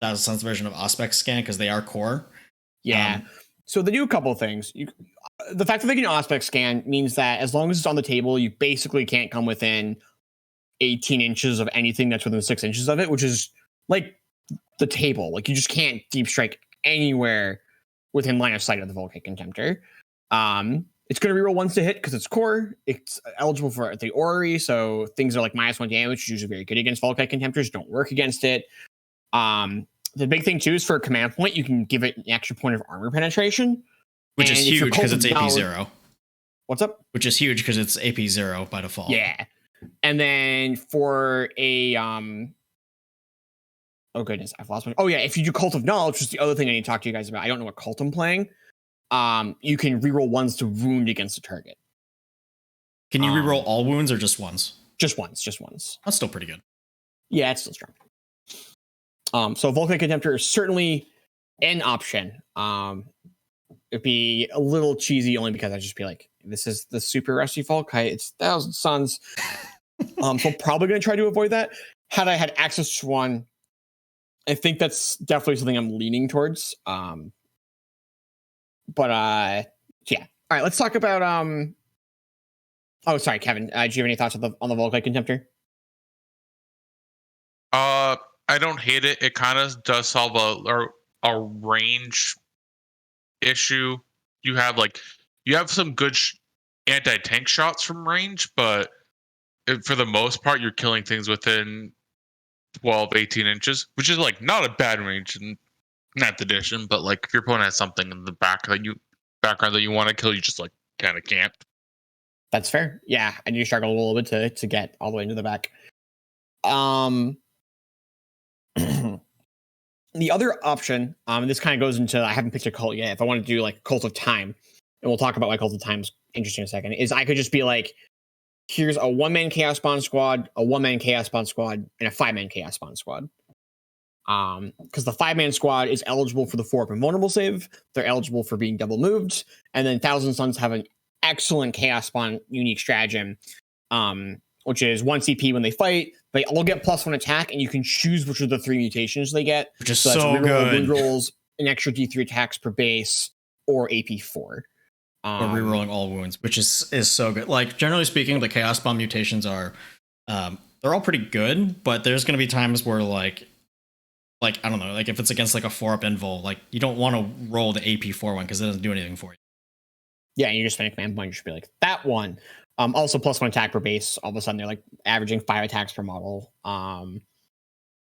Thousand Suns version of Auspex Scan because they are core. Yeah. So they do a couple of things. The fact that they can Auspex Scan means that as long as it's on the table, you basically can't come within 18 inches of anything that's within 6 inches of it, which is like the table. Like you just can't deep strike anywhere within line of sight of the Volkite Contemptor. It's going to reroll ones to hit because it's core. It's eligible for the Orrery, so things are like -1 damage, which is usually very good against Volkite Contemptors. Don't work against it. The big thing too is for a command point, you can give it an extra point of armor penetration, which is huge because it's AP 0. What's up? Which is huge because it's AP 0 by default. Yeah, and then for a oh goodness, I've lost my. Oh yeah, if you do Cult of Knowledge, which is the other thing I need to talk to you guys about. I don't know what cult I'm playing. You can reroll ones to wound against a target. Can you reroll all wounds or just ones? Just ones. That's still pretty good. Yeah, it's still strong. So Volkite Contemptor is certainly an option. It'd be a little cheesy only because I'd just be like, this is the super rusty Volkite. It's Thousand Suns. So I'm probably going to try to avoid that. Had I had access to one, I think that's definitely something I'm leaning towards. But yeah. All right, let's talk about oh, sorry, Kevin. Do you have any thoughts on the Volkite Contemptor? I don't hate it. It kind of does solve a range issue. You have some good anti-tank shots from range, but for the most part, you're killing things within 12, 18 inches, which is like not a bad range in that edition. But like if your opponent has something in the background that you want to kill, you just like kind of can't. That's fair. Yeah, and you struggle a little bit to get all the way into the back. The other option, and this kind of goes into, I haven't picked a cult yet. If I want to do like Cult of Time, and we'll talk about why Cult of Time's interesting in a second, is I could just be like, here's a 1-man Chaos Spawn squad, a 1-man Chaos Spawn squad, and a 5-man Chaos Spawn squad. Because the 5-man squad is eligible for the 4-up invulnerable save. They're eligible for being double moved, and then Thousand Suns have an excellent Chaos Spawn unique stratagem, which is 1 CP when they fight. They all get +1 attack, and you can choose which of the 3 mutations they get. Which is so good. Wound rolls, an extra D3 attacks per base, or AP 4. Or rerolling all wounds, which is so good. Like generally speaking, the Chaos Bomb mutations are they're all pretty good, but there's going to be times where like I don't know, like if it's against like a 4-up invul, like you don't want to roll the AP 4 one because it doesn't do anything for you. Yeah, and you just spend a command point, you should be like that one. Also +1 attack per base. All of a sudden, they're like averaging 5 attacks per model.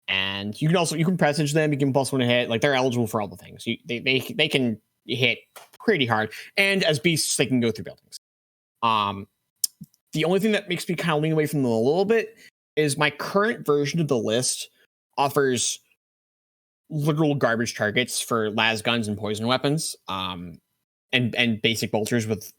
And you can presage them. You can +1 to hit. Like they're eligible for all the things. They can hit pretty hard. And as beasts, they can go through buildings. The only thing that makes me kind of lean away from them a little bit is my current version of the list offers literal garbage targets for las guns and poison weapons. And basic bolters with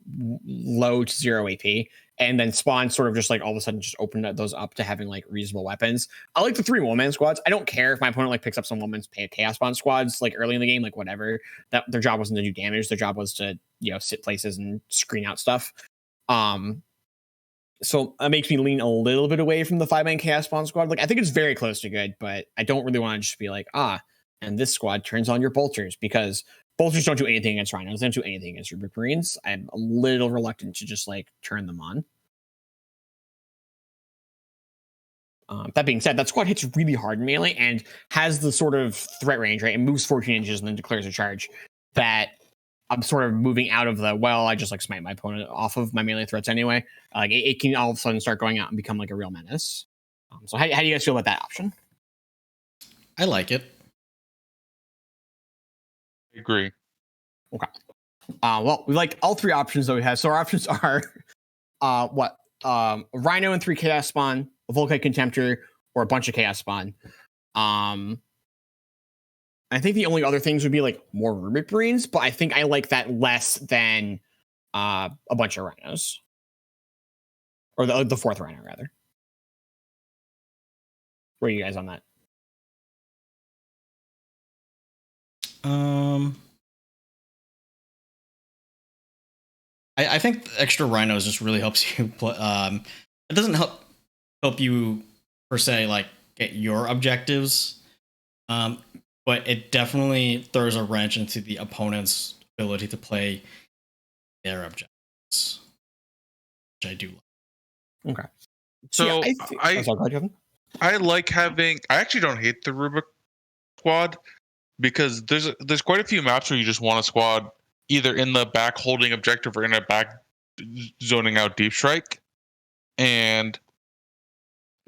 low to 0 AP, and then Spawn sort of just like all of a sudden just opened those up to having like reasonable weapons. I like the 3 1-man squads. I don't care if my opponent like picks up some 1-man Chaos Spawn squads like early in the game, like whatever. That their job wasn't to do damage. Their job was to sit places and screen out stuff. So that makes me lean a little bit away from the 5-man Chaos Spawn squad. Like I think it's very close to good, but I don't really want to just be like and this squad turns on your bolters because bolters don't do anything against Rhinos. They don't do anything against Rubric Marines. I'm a little reluctant to just like turn them on. That being said, that squad hits really hard in melee and has the sort of threat range, right? It moves 14 inches and then declares a charge that I'm sort of moving out of I just like smite my opponent off of my melee threats anyway. Like it can all of a sudden start going out and become like a real menace. So how do you guys feel about that option? I like it. I agree. Okay. Well, we like all 3 options that we have. So our options are Rhino and 3 Chaos Spawn, a Volkite Contemptor, or a bunch of Chaos Spawn. I think the only other things would be like more Rubric Marines, but I think I like that less than a bunch of Rhinos. Or the 4th Rhino, rather. Where are you guys on that? I think extra Rhinos just really helps you. It doesn't help you per se like hit your objectives. But it definitely throws a wrench into the opponent's ability to play their objectives, which I do like. Okay. So yeah, I like having. I actually don't hate the Rubik squad because there's quite a few maps where you just want a squad either in the back holding objective or in a back zoning out deep strike, but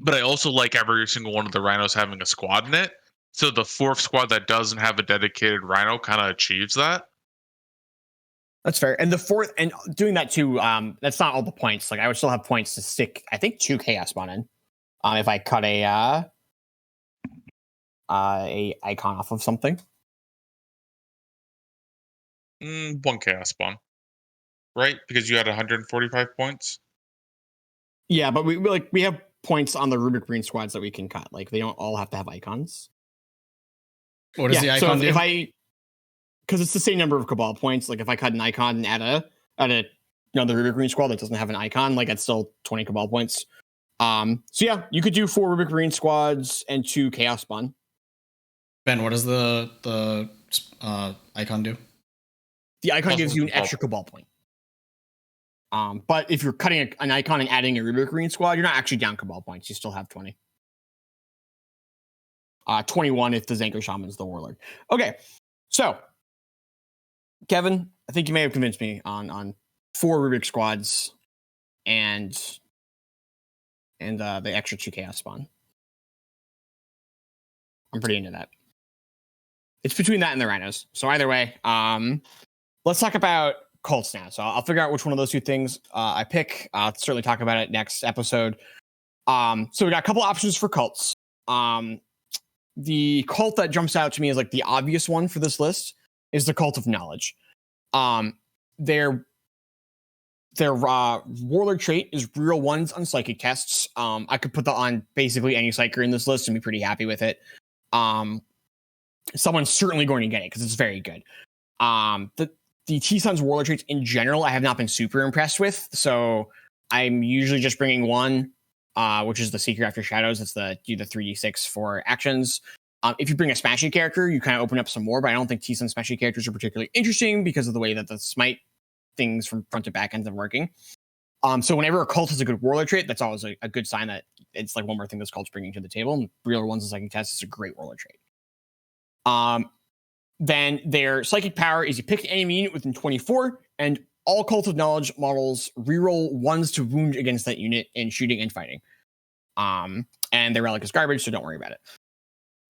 I also like every single one of the Rhinos having a squad in it. So the fourth squad that doesn't have a dedicated Rhino kind of achieves that. That's fair. And the fourth, and doing that too, that's not all the points. Like I would still have points to stick, I think, 2 chaos spawn in. If I cut a icon off of something. 1 chaos spawn, right? Because you had 145 points. Yeah, but we have points on the Rubik Green squads that we can cut. Like they don't all have to have icons. What does the icon do? If I, because it's the same number of Cabal points. Like if I cut an icon and add the Rubik Green squad that doesn't have an icon, like it's still 20 Cabal points. So yeah, you could do 4 Rubik Green squads and 2 chaos spawn. Ben, what does the icon do? The icon gives you an extra Cabal point. But if you're cutting an icon and adding a Rubik Green squad, you're not actually down Cabal points. You still have 20. 21 if the Zanker Shaman is the Warlord. Okay, so Kevin, I think you may have convinced me on 4 Rubik squads and the extra 2 chaos spawn. I'm pretty into that. It's between that and the Rhinos. So either way, let's talk about cults now. So I'll figure out which one of those 2 things I pick. I'll certainly talk about it next episode. So we got a couple options for cults. The cult that jumps out to me as like the obvious one for this list is the Cult of Knowledge. Their Warlord trait is reroll 1s on psychic tests. I could put that on basically any psyker in this list and be pretty happy with it. Someone's certainly going to get it because it's very good. The T-Sun's Warlord traits in general, I have not been super impressed with. So I'm usually just bringing 1, which is the Seeker After Shadows. It's the 3d6 for actions. If you bring a Smashy character, you kind of open up some more, but I don't think T-Sun Smashy characters are particularly interesting because of the way that the smite things from front to back ends up working. So whenever a cult has a good Warlord trait, that's always a good sign that it's like one more thing this cult's bringing to the table. And Real Ones and Second Test is a great Warlord trait. Then their psychic power is you pick any unit within 24, and all Cult of Knowledge models reroll 1s to wound against that unit in shooting and fighting. And their relic is garbage, so don't worry about it.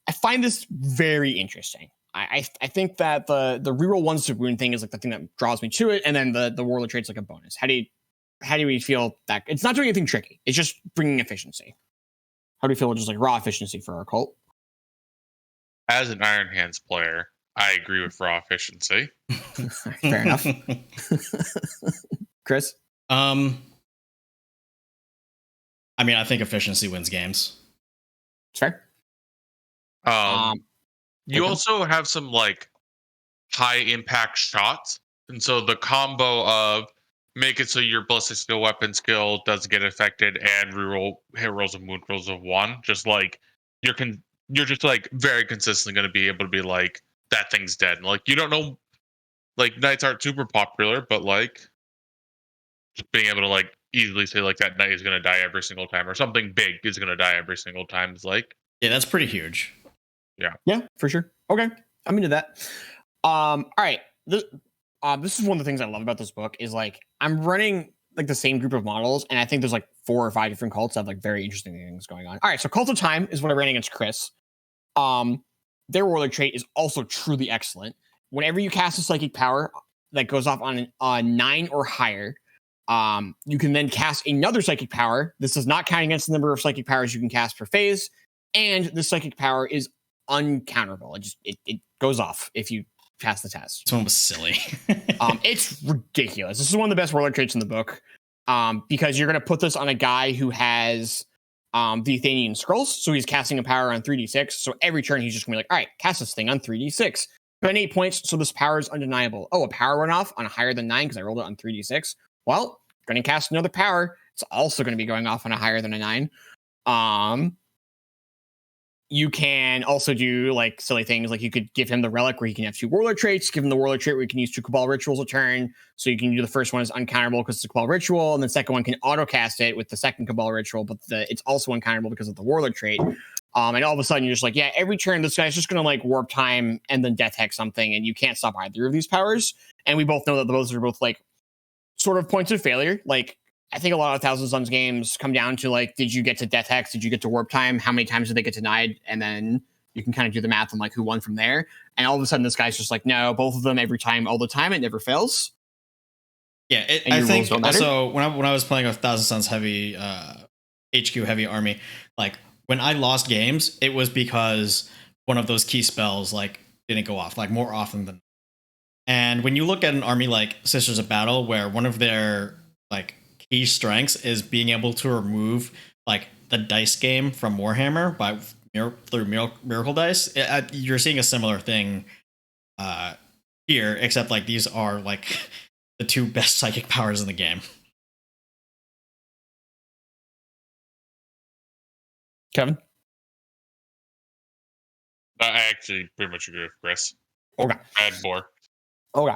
I find this very interesting. I think that the reroll 1s to wound thing is like the thing that draws me to it, and then the Warlord trait's like a bonus. How do we feel that it's not doing anything tricky? It's just bringing efficiency. How do we feel with just like raw efficiency for our cult? As an Iron Hands player, I agree with raw efficiency. Fair enough. Chris? I mean, I think efficiency wins games. It's fair. You also have some like high impact shots, and so the combo of make it so your ballistic skill weapon skill doesn't get affected and reroll hit rolls and wound rolls of 1, just like you're just like very consistently going to be able to be like that thing's dead. And, like you don't know, like knights aren't super popular, but like just being able to like easily say like that knight is going to die every single time or something big is going to die every single time is like, yeah, that's pretty huge. Yeah, for sure. Okay, I'm into that. All right. This is one of the things I love about this book is like I'm running like the same group of models, and I think there's like 4 or 5 different cults that have like very interesting things going on. All right, so Cult of Time is what I ran against Chris. Their Warlord trait is also truly excellent. Whenever you cast a psychic power that goes off on a 9 or higher, you can then cast another psychic power. This is not counting against the number of psychic powers you can cast per phase, and the psychic power is uncounterable. It goes off if you pass the test. This one was silly. It's ridiculous. This is one of the best Warlord traits in the book, because you're going to put this on a guy who has the Athenian Scrolls, so he's casting a power on 3d6. So every turn he's just going to be like, all right, cast this thing on 3d6. Spend 8 points, so this power is undeniable. Oh, a power went off on a higher than 9 because I rolled it on 3d6. Well, going to cast another power. It's also going to be going off on a higher than a 9. you can also do like silly things, like you could give him the relic where he can have 2 warlord traits, give him the warlord trait where you can use 2 Cabal rituals a turn. So you can do the first one as uncounterable because it's a Cabal ritual, and the second one can auto cast it with the second Cabal ritual, but it's also uncounterable because of the warlord trait. And all of a sudden you're just like, yeah, every turn this guy's just gonna like warp time and then death hex something, and you can't stop either of these powers. And we both know that those are both like sort of points of failure. Like, I think a lot of Thousand Suns games come down to like, did you get to death hex? Did you get to warp time? How many times did they get denied? And then you can kind of do the math on like who won from there. And all of a sudden this guy's just like, no, both of them every time, all the time. It never fails. Yeah, I think so. When I was playing a Thousand Suns heavy HQ heavy army, like when I lost games, it was because one of those key spells like didn't go off, like more often than. And when you look at an army like Sisters of Battle, where one of their like key strengths is being able to remove like the dice game from Warhammer through miracle dice, you're seeing a similar thing here, except like these are like the 2 best psychic powers in the game. Kevin? I actually pretty much agree with Chris. Okay. Bad boar. Okay.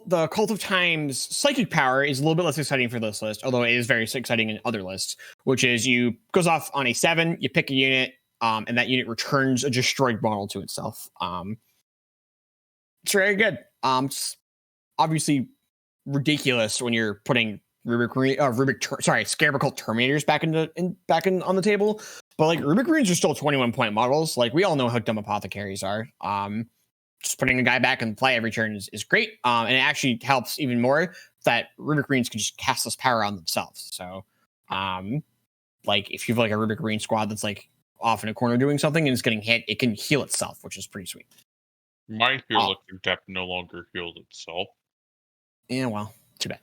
The Cult of Time's psychic power is a little bit less exciting for this list, although it is very exciting in other lists, which is you goes off on a 7, you pick a unit, and that unit returns a destroyed model to itself. It's very good. It's obviously ridiculous when you're putting Scarab Cult Terminators back on the table, but like Rubric Runes are still 21-point models. Like we all know how dumb apothecaries are. Just putting a guy back in play every turn is great. And it actually helps even more that Rubric Marines can just cast this power on themselves. So, like if you have like a Rubric Marine squad that's like off in a corner doing something and it's getting hit, it can heal itself, which is pretty sweet. My Hero Depth no longer healed itself. Yeah, well, too bad.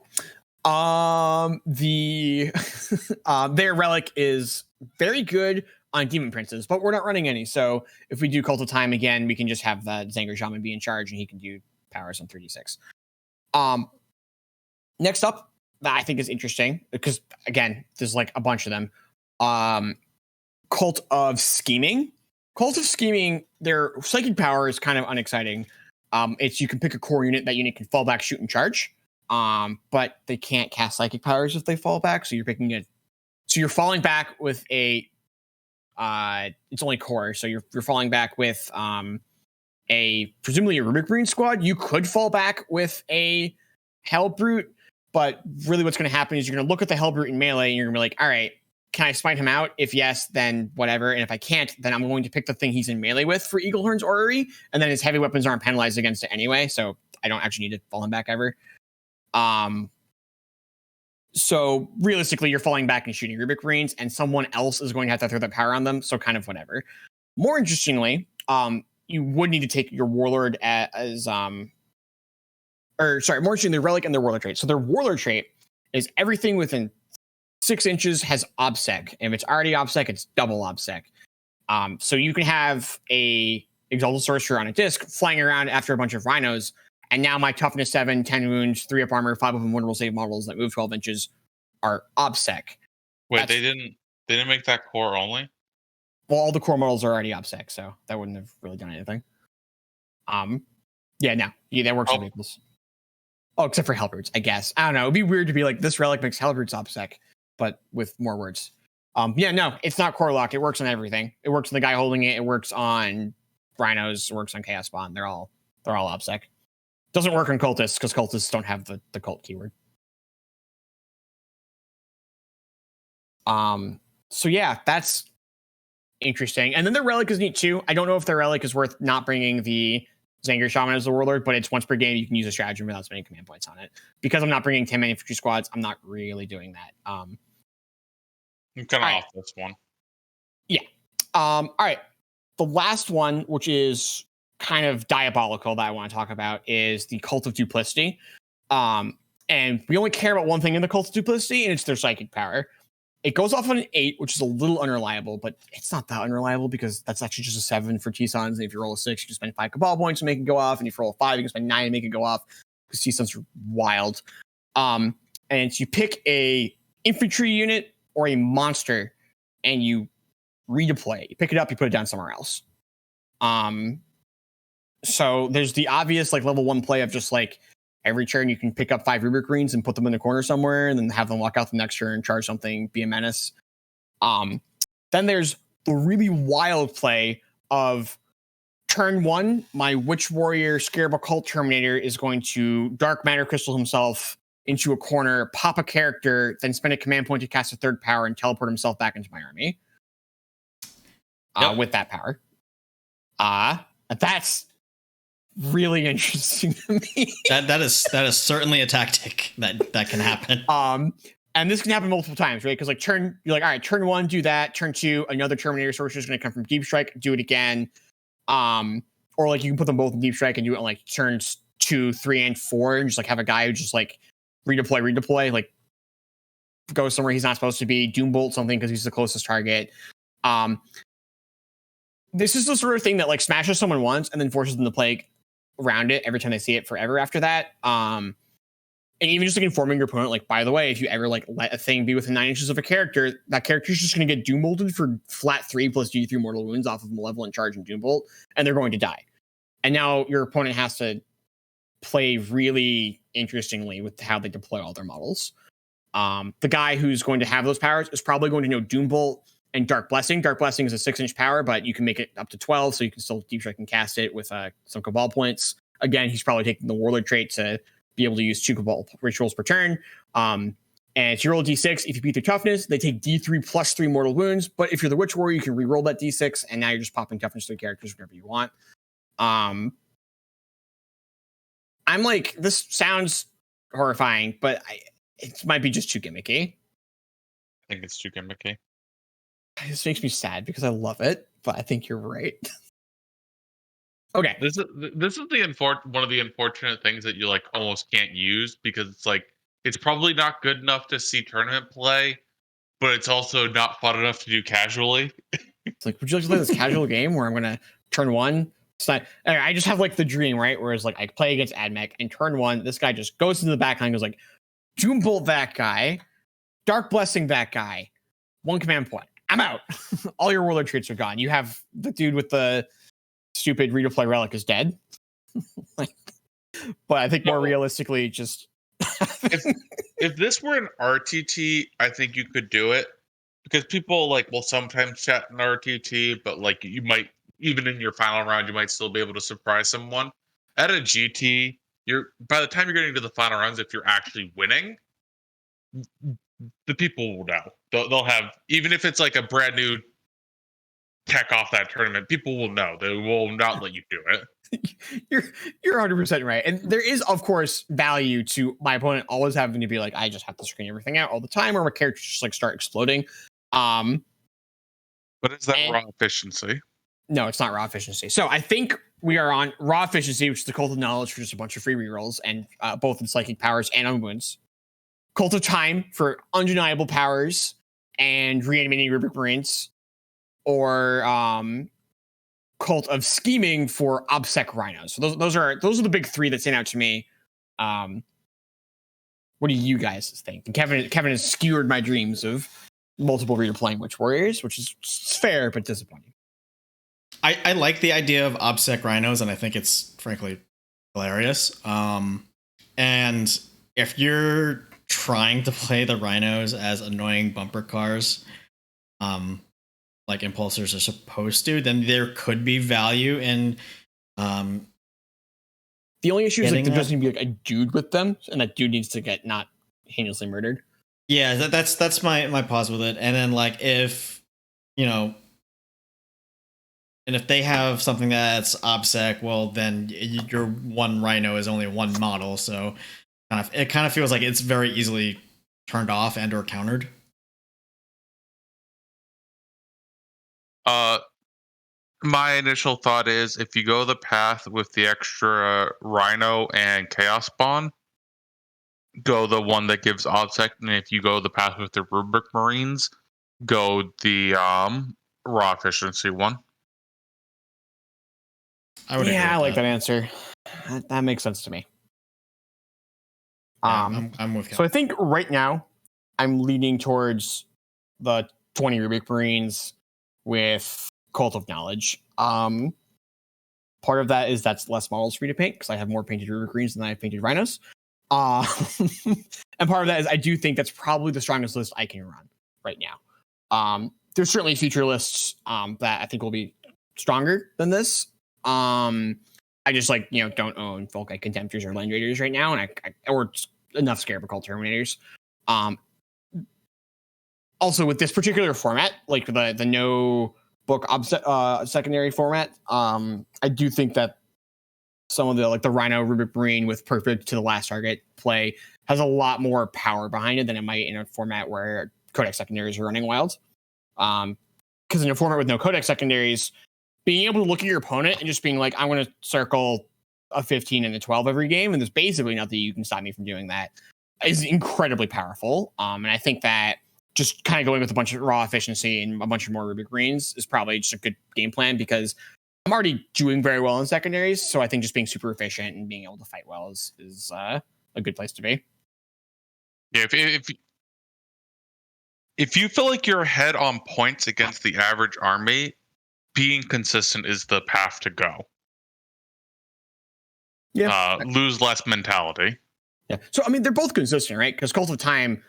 Their relic is very good on Demon Princes, but we're not running any. So if we do Cult of Time again, we can just have the Zanger Shaman be in charge and he can do powers on 3d6. Next up, that I think is interesting because again, there's like a bunch of them. Cult of Scheming. Cult of Scheming, their psychic power is kind of unexciting. It's you can pick a core unit, that unit can fall back, shoot, and charge. But they can't cast psychic powers if they fall back. So you're picking it. So you're falling back with a. It's only core, so you're falling back with presumably a Rubric Marine squad. You could fall back with a Hellbrute, but really what's going to happen is you're going to look at the Hellbrute in melee and you're going to be like, all right, can I smite him out? If yes, then whatever. And if I can't, then I'm going to pick the thing he's in melee with for Eaglehorn's Orrery, and then his heavy weapons aren't penalized against it anyway, so I don't actually need to fall him back ever. So realistically, you're falling back and shooting Rubric Marines, and someone else is going to have to throw that power on them. So kind of whatever. More interestingly, you would need to take your Warlord more interestingly, their Relic and their Warlord trait. So their Warlord trait is everything within 6 inches has OBSEC. And if it's already OBSEC, it's double OBSEC. So you can have a Exalted Sorcerer on a disc flying around after a bunch of Rhinos. And now my toughness 7, 10 wounds, 3 up armor, 5 of them vulnerable save models that move 12 inches are OBSEC. Wait, they didn't make that core only? Well, all the core models are already OBSEC, so that wouldn't have really done anything. That works on vehicles. Oh, except for Hellbrutes, I guess. I don't know. It'd be weird to be like, this relic makes Hellbrutes OBSEC, but with more words. It's not core lock. It works on everything. It works on the guy holding it. It works on Rhinos. It works on Chaos Spawn. They're all OBSEC. Doesn't work on cultists because cultists don't have the cult keyword. So yeah, that's interesting. And then the relic is neat too. I don't know if the relic is worth not bringing the Zanger Shaman as the Warlord, but it's once per game you can use a stratagem without spending command points on it. Because I'm not bringing 10 man infantry squads, I'm not really doing that. I'm kind of off this one. Yeah. All right. The last one, which is kind of diabolical that I want to talk about, is the Cult of Duplicity. And we only care about one thing in the Cult of Duplicity, and it's their psychic power. It goes off on an 8, which is a little unreliable, but it's not that unreliable because that's actually just a 7 for T-Sons. And if you roll a 6, you can spend 5 Cabal points to make it go off. And if you roll a 5, you can spend 9 to make it go off because T-Sons are wild. And you pick a infantry unit or a monster, and you redeploy it. You pick it up, you put it down somewhere else. So there's the obvious like level 1 play of just like every turn you can pick up 5 rubric greens and put them in the corner somewhere, and then have them walk out the next turn, charge something, be a menace. Then there's the really wild play of turn 1, my Witch Warrior Scarab Occult Terminator is going to Dark Matter Crystal himself into a corner, pop a character, then spend a command point to cast a 3rd power and teleport himself back into my army. With that power. That's really interesting to me. that is certainly a tactic that can happen. And this can happen multiple times, right? Because like you're like, all right, turn 1, do that. Turn 2, another Terminator Sorcerer is going to come from Deep Strike, do it again. Or like you can put them both in Deep Strike and do it on like turns 2, 3, and 4, and just like have a guy who just like redeploy, like go somewhere he's not supposed to be, Doombolt something because he's the closest target. This is the sort of thing that like smashes someone once and then forces them to play around it every time they see it forever after that. And even just like informing your opponent, like, by the way, if you ever like let a thing be within 9 inches of a character, that character is just going to get Doombolted for flat 3 plus D3 mortal wounds off of Malevolent Charge and Doombolt, and they're going to die. And now your opponent has to play really interestingly with how they deploy all their models. The guy who's going to have those powers is probably going to know Doombolt and Dark Blessing. Dark Blessing is a 6-inch power, but you can make it up to 12, so you can still Deep Strike and cast it with some Cabal points. Again, he's probably taking the Warlord trait to be able to use 2 Cabal rituals per turn. And if you roll a D6, if you beat their toughness, they take D3 plus 3 mortal wounds. But if you're the Witch Warrior, you can re-roll that D6, and now you're just popping toughness 3 characters whenever you want. I'm like, this sounds horrifying, but it might be just too gimmicky. I think it's too gimmicky. This makes me sad because I love it, but I think you're right. Okay. This is one of the unfortunate things that you like almost can't use, because it's like it's probably not good enough to see tournament play, but it's also not fun enough to do casually. It's like, would you like to play this casual game where I'm gonna turn 1? It's not, I just have like the dream, right? Whereas like I play against Admech and turn 1, this guy just goes into the back line and goes like, Doombolt that guy, Dark Blessing that guy, 1 command point. I'm out. All your Warlord traits are gone. You have the dude with the stupid redeploy relic is dead. But I think more realistically, just if this were an RTT, I think you could do it, because people like will sometimes chat in RTT, but like you might, even in your final round, you might still be able to surprise someone. At a GT, by the time you're getting to the final rounds, if you're actually winning, the people will know. They'll have, even if it's like a brand new tech off that tournament, people will know. They will not let you do it. You're 100% right. And there is, of course, value to my opponent always having to be like, I just have to screen everything out all the time, or my characters just like start exploding. But is that raw efficiency? No, it's not raw efficiency. So I think we are on raw efficiency, which is the Cult of Knowledge for just a bunch of free rerolls, and both in psychic powers and on wounds. Cult of Time for undeniable powers and reanimating rubric marines, or Cult of Scheming for obsec rhinos. So those are the big 3 that stand out to me. What do you guys think? And Kevin has skewered my dreams of multiple redeploying Witch Warriors, which is fair but disappointing. I like the idea of obsec rhinos, and I think it's frankly hilarious. And if you're trying to play the rhinos as annoying bumper cars, like impulsors are supposed to, then there could be value in the only issue is like there doesn't need to be like a dude with them, and that dude needs to get not heinously murdered. Yeah, that's my pause with it. And then like if and if they have something that's obsec, well then your one rhino is only 1 model, so it kind of feels like it's very easily turned off and or countered. My initial thought is, if you go the path with the extra Rhino and Chaos Spawn, go the one that gives obsec, and if you go the path with the Rubric Marines, go the raw efficiency one. I like that answer. That makes sense to me. I'm with you. So I think right now I'm leaning towards the 20 Rubric Marines with Cult of Knowledge. Part of that is that's less models for me to paint because I have more painted river greens than I have painted rhinos. And part of that is I do think that's probably the strongest list I can run right now. There's certainly future lists that I think will be stronger than this. I just don't own Volkite Contemptors or Land Raiders right now, and or enough Scarab Cult Terminators. Also, with this particular format, like the no book secondary format, I do think that some of the Rhino Rubric Marine with perfect to the last target play has a lot more power behind it than it might in a format where Codex secondaries are running wild. Because in a format with no Codex secondaries, being able to look at your opponent and just being like, I'm going to circle a 15 and a 12 every game, and there's basically nothing you can stop me from doing that, is incredibly powerful. And I think that just kind of going with a bunch of raw efficiency and a bunch of more Rubric Greens is probably just a good game plan because I'm already doing very well in secondaries. So I think just being super efficient and being able to fight well is a good place to be. Yeah, if you feel like you're ahead on points against the average army, being consistent is the path to go. Yeah. Lose less mentality. Yeah. So, I mean, they're both consistent, right? Because Cult of Time,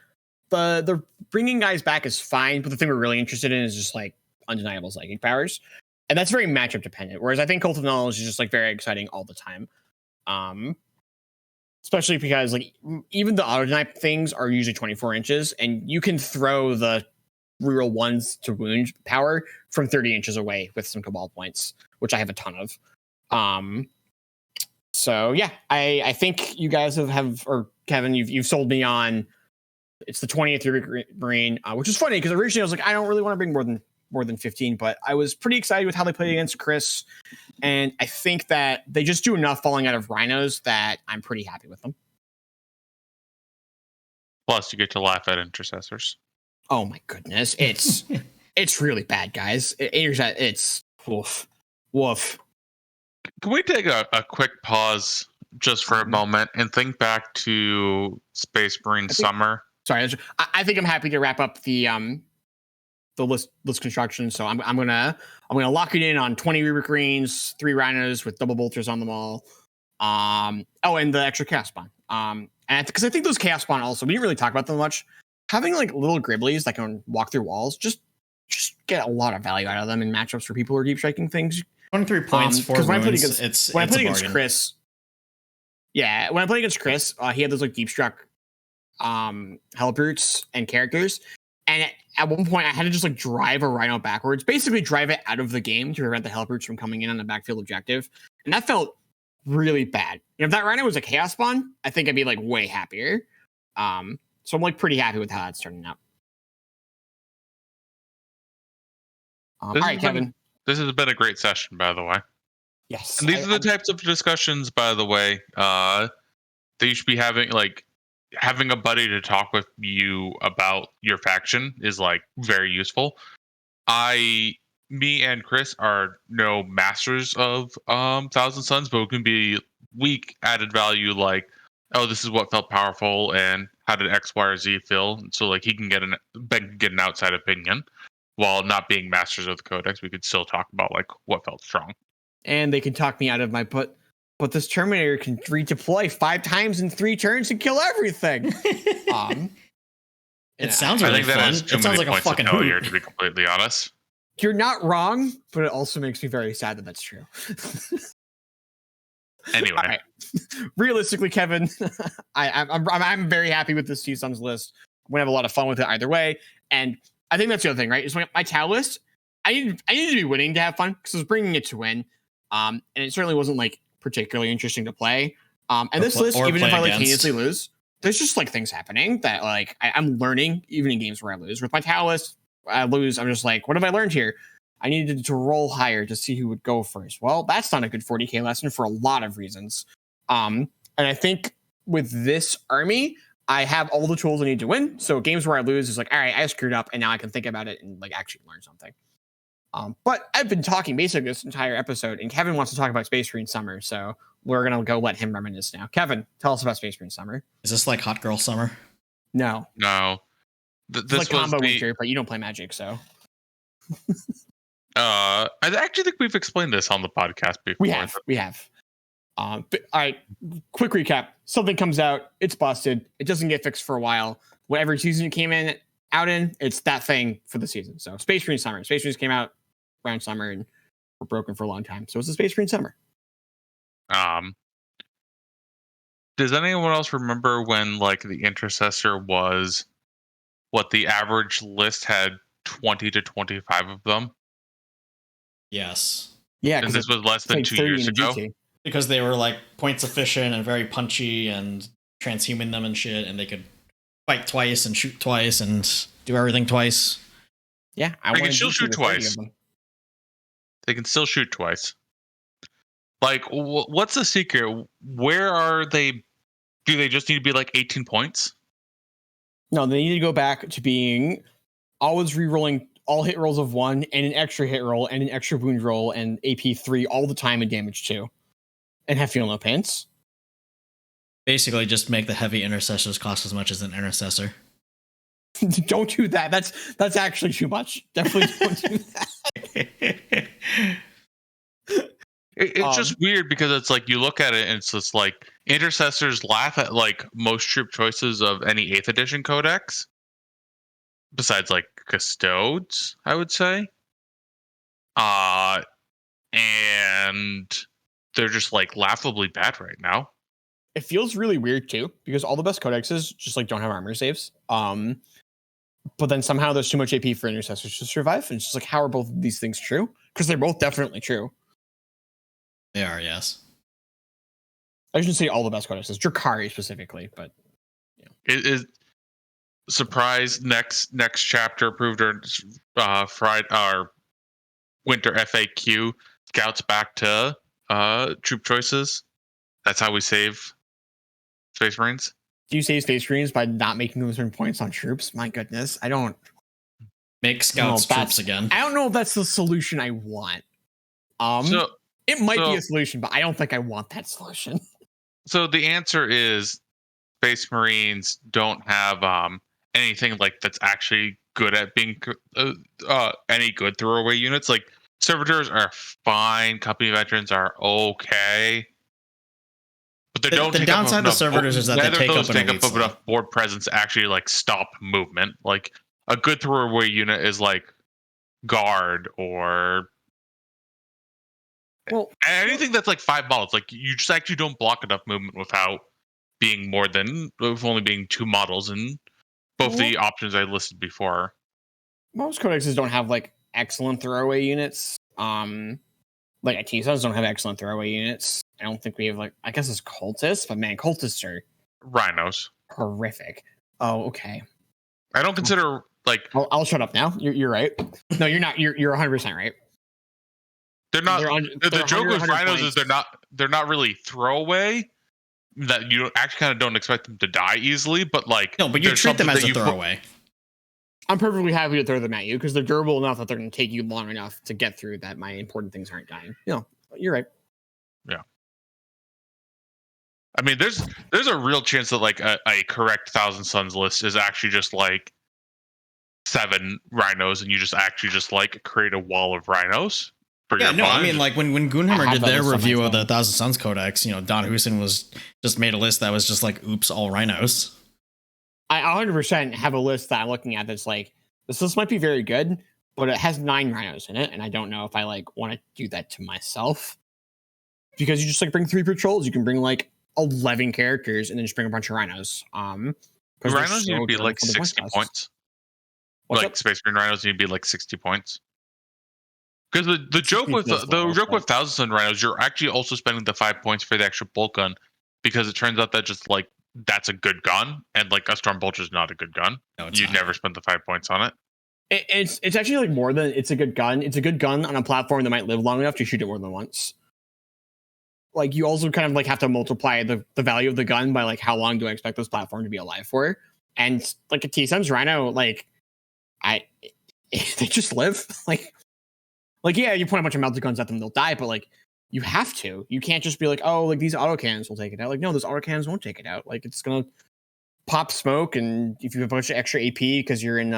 the bringing guys back is fine, but the thing we're really interested in is just like undeniable psychic powers. And that's very matchup dependent. Whereas I think Cult of Knowledge is just like very exciting all the time. Especially because like even the auto deny things are usually 24 inches, and you can throw the real ones to wound power from 30 inches away with some Cabal points, which I have a ton of. So yeah, I think you guys have or Kevin, you've sold me on. It's the 20th Rubric Marine, which is funny because originally I was like, I don't really want to bring more than 15, but I was pretty excited with how they played against Chris, and I think that they just do enough falling out of Rhinos that I'm pretty happy with them. Plus, you get to laugh at Intercessors. Oh my goodness, it's really bad, guys. It's woof. Can we take a quick pause just for a moment and think back to Space Marine Summer? Sorry, I think I'm happy to wrap up the list construction. So I'm gonna lock it in on 20 Rubric Greens, 3 Rhinos with double bolters on them all. And the extra Chaos Spawn. And because I think those Chaos Spawn also, we didn't really talk about them much. Having like little Griblies that can walk through walls, just get a lot of value out of them in matchups for people who are deep striking things. 23 points for when I played against against Chris. Yeah, when I played against Chris, he had those like deep struck Hellbrutes and characters. And at one point, I had to just like drive a Rhino backwards, basically drive it out of the game to prevent the Hellbrutes from coming in on the backfield objective. And that felt really bad. And if that Rhino was a Chaos Spawn, I think I'd be like way happier. So I'm like pretty happy with how that's turning out. All right, Kevin. This has been a great session, by the way. Yes. And these are the types of discussions, by the way, that you should be having. Like, having a buddy to talk with you about your faction is like very useful. Me and Chris are no masters of Thousand Suns, but we can be weak added value. Like, oh, this is what felt powerful, and how did X, Y, or Z feel? So like he can get an outside opinion. While not being masters of the Codex, we could still talk about like what felt strong. And they can talk me out of my but this Terminator can redeploy 5 times in 3 turns and kill everything. It sounds really fun. It sounds like a fucking failure, to be completely honest. You're not wrong, but it also makes me very sad that that's true. Anyway, right. Realistically, Kevin, I'm very happy with this T-Sums list. I'm gonna have a lot of fun with it either way, and I think that's the other thing, right? Is my Tau list. I needed to be winning to have fun because I was bringing it to win, and it certainly wasn't like particularly interesting to play. And this list, even if I like heinously lose, there's just like things happening that like I'm learning even in games where I lose. With my Tau list, I lose. I'm just like, what have I learned here? I needed to roll higher to see who would go first. Well, that's not a good 40k lesson for a lot of reasons. And I think with this army, I have all the tools I need to win. So games where I lose is like, all right, I screwed up, and now I can think about it and like actually learn something. But I've been talking basically this entire episode, and Kevin wants to talk about Space Marine Summer, so we're gonna go let him reminisce now. Kevin, tell us about Space Marine Summer. Is this like Hot Girl Summer? No. This like combo winter, but you don't play Magic, so. I actually think we've explained this on the podcast before. We have. But, all right, quick recap. Something comes out, it's busted. It doesn't get fixed for a while. Whatever season it came out in, it's that thing for the season. So Space Marine Summer. Space Marines came out around summer and were broken for a long time. So it's a Space Marine Summer. Does anyone else remember when like the Intercessor was what the average list had 20 to 25 of them? Yes. Yeah, And this was less than 2 years ago. Because they were like points efficient and very punchy and transhuman them and shit, and they could fight twice and shoot twice and do everything twice. Yeah, They can still shoot twice. They can still shoot twice. Like, what's the secret? Where are they? Do they just need to be like 18 points? No, they need to go back to being always re-rolling all hit rolls of 1 and an extra hit roll and an extra wound roll and AP 3 all the time and damage 2. And have feel no pains. Basically, just make the heavy intercessors cost as much as an intercessor. Don't do that. That's actually too much. Definitely don't do that. It's just weird because it's like you look at it and it's just like intercessors laugh at like most troop choices of any 8th edition codex, besides like custodes, I would say. And they're just like laughably bad right now. It feels really weird too because all the best codexes just like don't have armor saves. But then somehow there's too much AP for intercessors to survive, and it's just like, how are both of these things true? Because they're both definitely true. They are, yes. I shouldn't say all the best codexes, Drakari specifically, but It is surprise. Next chapter approved Friday or winter FAQ scouts back to troop choices. That's how we save Space Marines. Do you save Space Marines by not making them certain points on troops? My goodness, I don't make scouts troops again. I don't know if that's the solution I want. It might be a solution, but I don't think I want that solution. So the answer is Space Marines don't have anything like that's actually good at being any good throwaway units. Like servitors are fine, company veterans are okay, but they don't. The downside of servitors is that they take up enough board presence to actually like stop movement. Like a good throwaway unit is like guard or anything that's like 5 models. Like you just actually don't block enough movement without being only being 2 models in both the options I listed before. Most codexes don't have like excellent throwaway units. Like Atisas don't have excellent throwaway units. I don't think we have like, I guess it's cultists, but man, cultists are Rhinos horrific. Oh, okay. I don't consider like I'll shut up now. You're right. No, you're not. You're 100% right. They're not. The joke with Rhinos is they're not really throwaway. That you actually kind of don't expect them to die easily, but like no, but you treat them as a throwaway. I'm perfectly happy to throw them at you because they're durable enough that they're going to take you long enough to get through that my important things aren't dying. No, you're right. Yeah. I mean, there's a real chance that like a correct Thousand Suns list is actually just like 7 Rhinos, and you just like create a wall of Rhinos. Yeah, no, I mean, like when Goonhammer did their review of the Thousand Suns Codex, Don Husson was just made a list that was just like, oops, all Rhinos. I 100% have a list that I'm looking at that's like, this list might be very good, but it has 9 Rhinos in it, and I don't know if I like want to do that to myself. Because you just like bring 3 patrols, you can bring like 11 characters and then just bring a bunch of Rhinos. Rhinos need to be like 60 points. Like Space Marine Rhinos need to be like 60 points. Because the joke with with Thousand Sun Rhinos, you're actually also spending the 5 points for the extra bolt gun, because it turns out that just like that's a good gun, and like a Storm Bolter is not a good gun. No, you'd never spend the 5 points on it. It's actually like more than it's a good gun. It's a good gun on a platform that might live long enough to shoot it more than once. Like you also kind of like have to multiply the value of the gun by like how long do I expect this platform to be alive for? And like a T-Suns Rhino, like they just live like yeah, you point a bunch of melted guns at them, they'll die, but like you have to. You can't just be like, oh, like these autocannons will take it out. Like no, those autocannons won't take it out. Like it's gonna pop smoke, and if you have a bunch of extra AP because you're in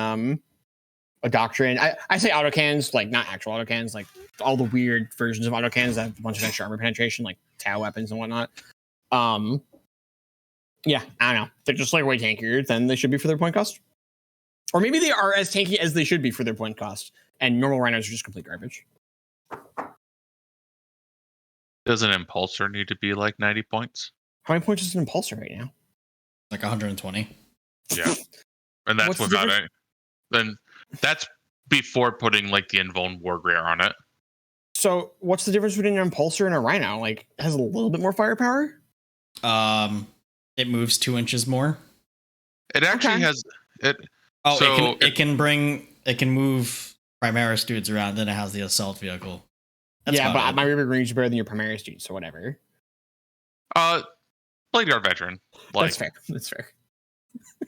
a doctrine. I say autocans, like not actual autocans, like all the weird versions of autocans that have a bunch of extra armor penetration, like Tau weapons and whatnot. Yeah, I don't know. They're just like way tankier than they should be for their point cost. Or maybe they are as tanky as they should be for their point cost, and normal Rhinos are just complete garbage. Does an Impulsor need to be like 90 points? How many points is an Impulsor right now? Like 120. Yeah. And that's What's the without difference? it. Then that's before putting like the Invuln Wargear on it. So what's the difference between an Impulsor and a Rhino? Like, it has a little bit more firepower? It moves 2 inches more. It actually Okay. has it. Oh, So it can move Primaris dudes around. Then it has the assault vehicle. That's yeah, about but it. my River Range is better than your Primaris dude, so whatever. Blade Guard veteran. Like, That's fair. That's fair.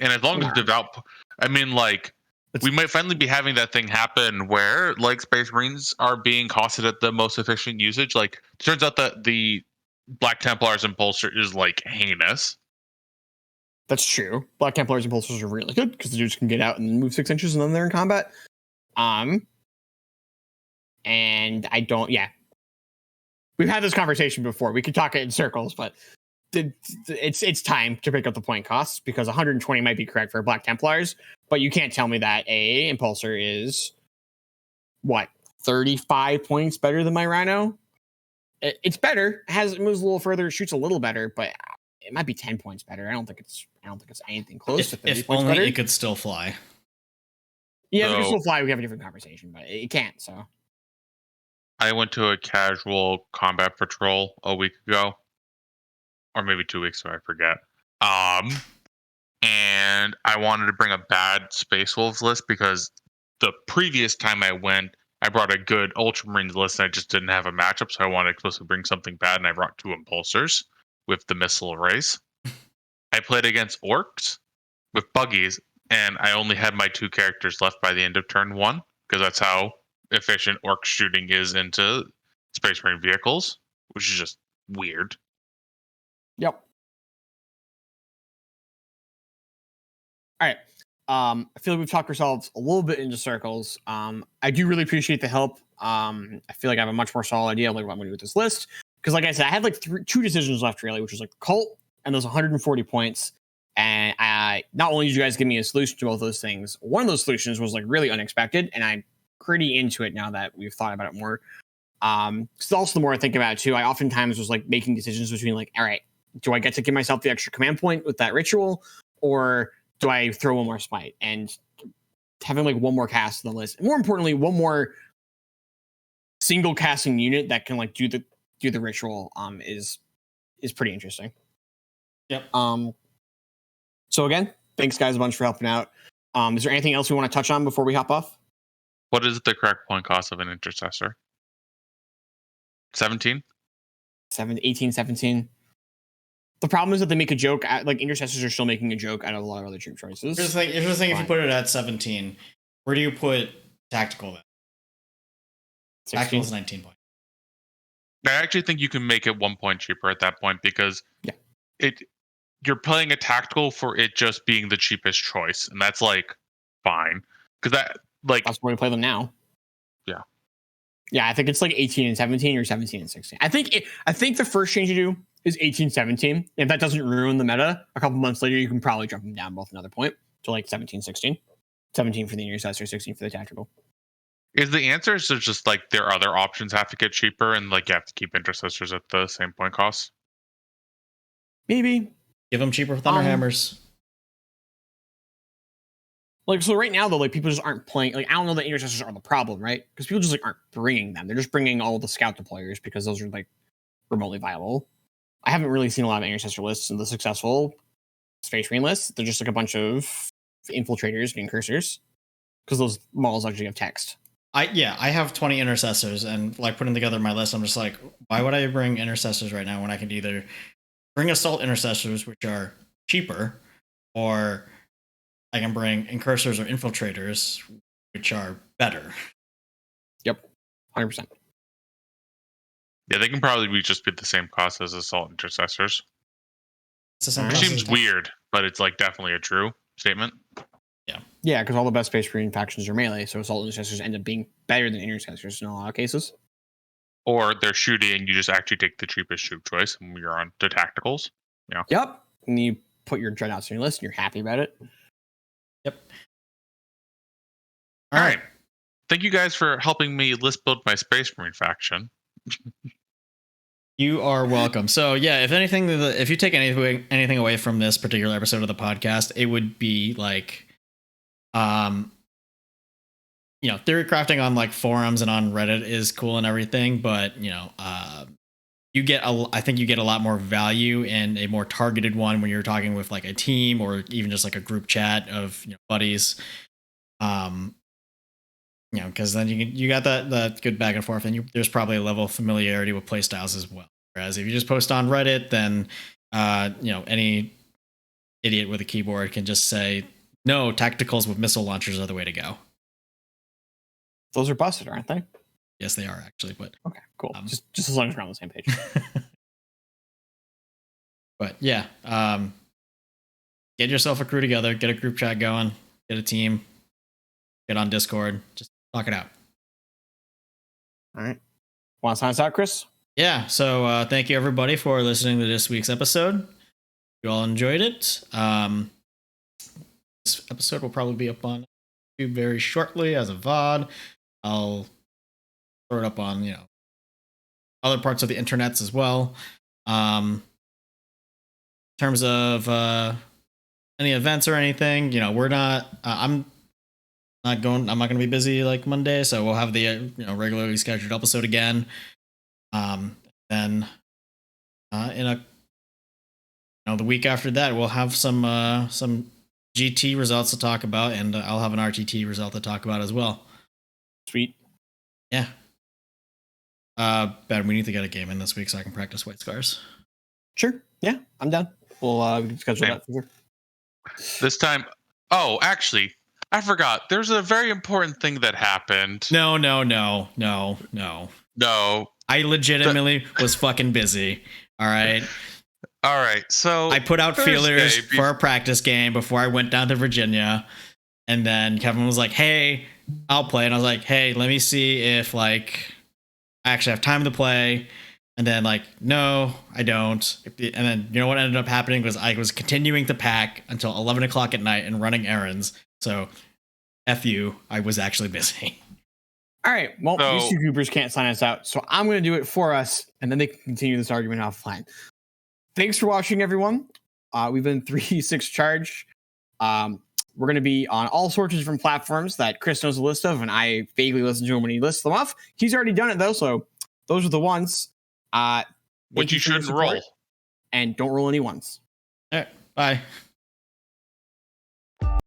and as long as Wow. devout, I mean, like, It's- we might finally be having that thing happen where like Space Marines are being costed at the most efficient usage. Like, turns out that the Black Templar's Impulsor is like heinous. That's true. Black Templars and Impulsors are really good because the dudes can get out and move 6 inches and then they're in combat. And I don't, yeah. We've had this conversation before. We could talk it in circles, but it's time to pick up the point costs because 120 might be correct for Black Templars, but you can't tell me that a Impulsor is what 35 points better than my Rhino. It's better. It moves a little further, shoots a little better, but it might be 10 points better. I don't think it's anything close to 30 If points only better. it could still fly. Yeah, if it So- can still fly, we have a different conversation, but it can't. So I went to a casual combat patrol a week ago, or maybe 2 weeks ago. I forget. And I wanted to bring a bad Space Wolves list because the previous time I went, I brought a good Ultramarines list and I just didn't have a matchup, so I wanted to explicitly bring something bad, and I brought 2 Impulsors with the missile arrays. I played against Orcs with buggies, and I only had my 2 characters left by the end of turn 1, because that's how efficient Orc shooting is into Space Marine vehicles, which is just weird. yep. All right. I feel like we've talked ourselves a little bit into circles. I do really appreciate the help. I feel like I have a much more solid idea of like what I'm going to do with this list. Because like I said, I had like 2 decisions left really, which was like Cult and those 140 points. And not only did you guys give me a solution to both those things, one of those solutions was like really unexpected, and I'm pretty into it now that we've thought about it more. Because also the more I think about it too, I oftentimes was like making decisions between like, all right, do I get to give myself the extra command point with that ritual, or do I throw one more smite? And having like one more cast on the list, and more importantly, one more single casting unit that can like do the ritual is pretty interesting. Yep. So again, thanks guys a bunch for helping out. Is there anything else we want to touch on before we hop off? What is the correct point cost of an Intercessor? 17? 18, 17. The problem is that they make a joke like Intercessors are still making a joke out of a lot of other troop choices. Here's the thing, if you put it at 17, where do you put tactical then? 16. Tactical is 19 points. I actually think you can make it 1 point cheaper at that point because Yeah. you're playing a tactical for it just being the cheapest choice, and that's like fine because that like That's where we play them now. Yeah. Yeah, I think it's like 18 and 17 or 17 and 16. I think the first change you do is 18, 17. If that doesn't ruin the meta, a couple months later, you can probably jump them down both another point to like 17, 16. 17 for the Intercessor, 16 for the tactical. is the answer is just like their other options have to get cheaper and like you have to keep Intercessors at the same point cost. Maybe. Give them cheaper thunder hammers. Like, so right now, though, like, people just aren't playing. Like, I don't know that Intercessors are the problem, right? Because people just, like, aren't bringing them. They're just bringing all the scout deployers because those are, like, remotely viable. I haven't really seen a lot of Intercessor lists in the successful Space Marine lists. They're just, like, a bunch of infiltrators and incursors because those models actually have text. I have 20 Intercessors, and, like, putting together my list, I'm just like, why would I bring Intercessors right now when I could either bring Assault Intercessors, which are cheaper, or I can bring Incursors or Infiltrators, which are better. Yep, 100%. Yeah, they can probably be the same cost as Assault Intercessors. It's the same Alright. Which cost seems as- weird, but it's like definitely a true statement. Yeah, because all the best Space Marine factions are melee, so Assault Intercessors end up being better than Intercessors in a lot of cases. Or they're shooting, and you just actually take the cheapest troop choice, and you're on to tacticals. Yeah. Yep. And you put your Dreadnoughts on your list, and you're happy about it. Yep. All right. Thank you guys for helping me list build my Space Marine faction. You are welcome. So yeah, if anything, if you take anything away from this particular episode of the podcast, it would be like, theory crafting on like forums and on Reddit is cool and everything, but I think you get a lot more value in a more targeted one when you're talking with like a team or even just like a group chat of buddies. Because then you got that good back and forth, and there's probably a level of familiarity with playstyles as well. Whereas if you just post on Reddit, then any idiot with a keyboard can just say, no, tacticals with missile launchers are the way to go. Those are busted, aren't they? Yes, they are actually. But okay, cool. Just as long as we're on the same page. But yeah, get yourself a crew together, get a group chat going, get a team, get on Discord, just talk it out. All right. Want to sign us out, Chris? Yeah. So thank you everybody for listening to this week's episode. You all enjoyed it. This episode will probably be up on YouTube very shortly as a VOD. I'll throw it up on other parts of the internets as well. In terms of any events or anything, we're not. I'm not going to be busy like Monday, so we'll have the regularly scheduled episode again. Then in the week after that, we'll have some GT results to talk about, and I'll have an RTT result to talk about as well. Sweet. Yeah. Ben, we need to get a game in this week so I can practice White Scars. Sure. Yeah, I'm done. We'll schedule that for this time. Oh, actually, I forgot. There's a very important thing that happened. No. I legitimately was fucking busy. All right. All right. So I put out feelers for a practice game before I went down to Virginia. And then Kevin was like, hey, I'll play. And I was like, hey, let me see if I actually have time to play. And then no, I don't. And then what ended up happening was I was continuing to pack until 11 o'clock at night and running errands. So F you, I was actually busy. All right. Well, these two goobers can't sign us out, so I'm going to do it for us, and then they can continue this argument offline. Thanks for watching, everyone. We've been 3-6 Charge. We're going to be on all sorts of different platforms that Chris knows a list of, and I vaguely listen to him when he lists them off. He's already done it, though, so those are the ones. Which you shouldn't roll. And don't roll any ones. All right. Bye.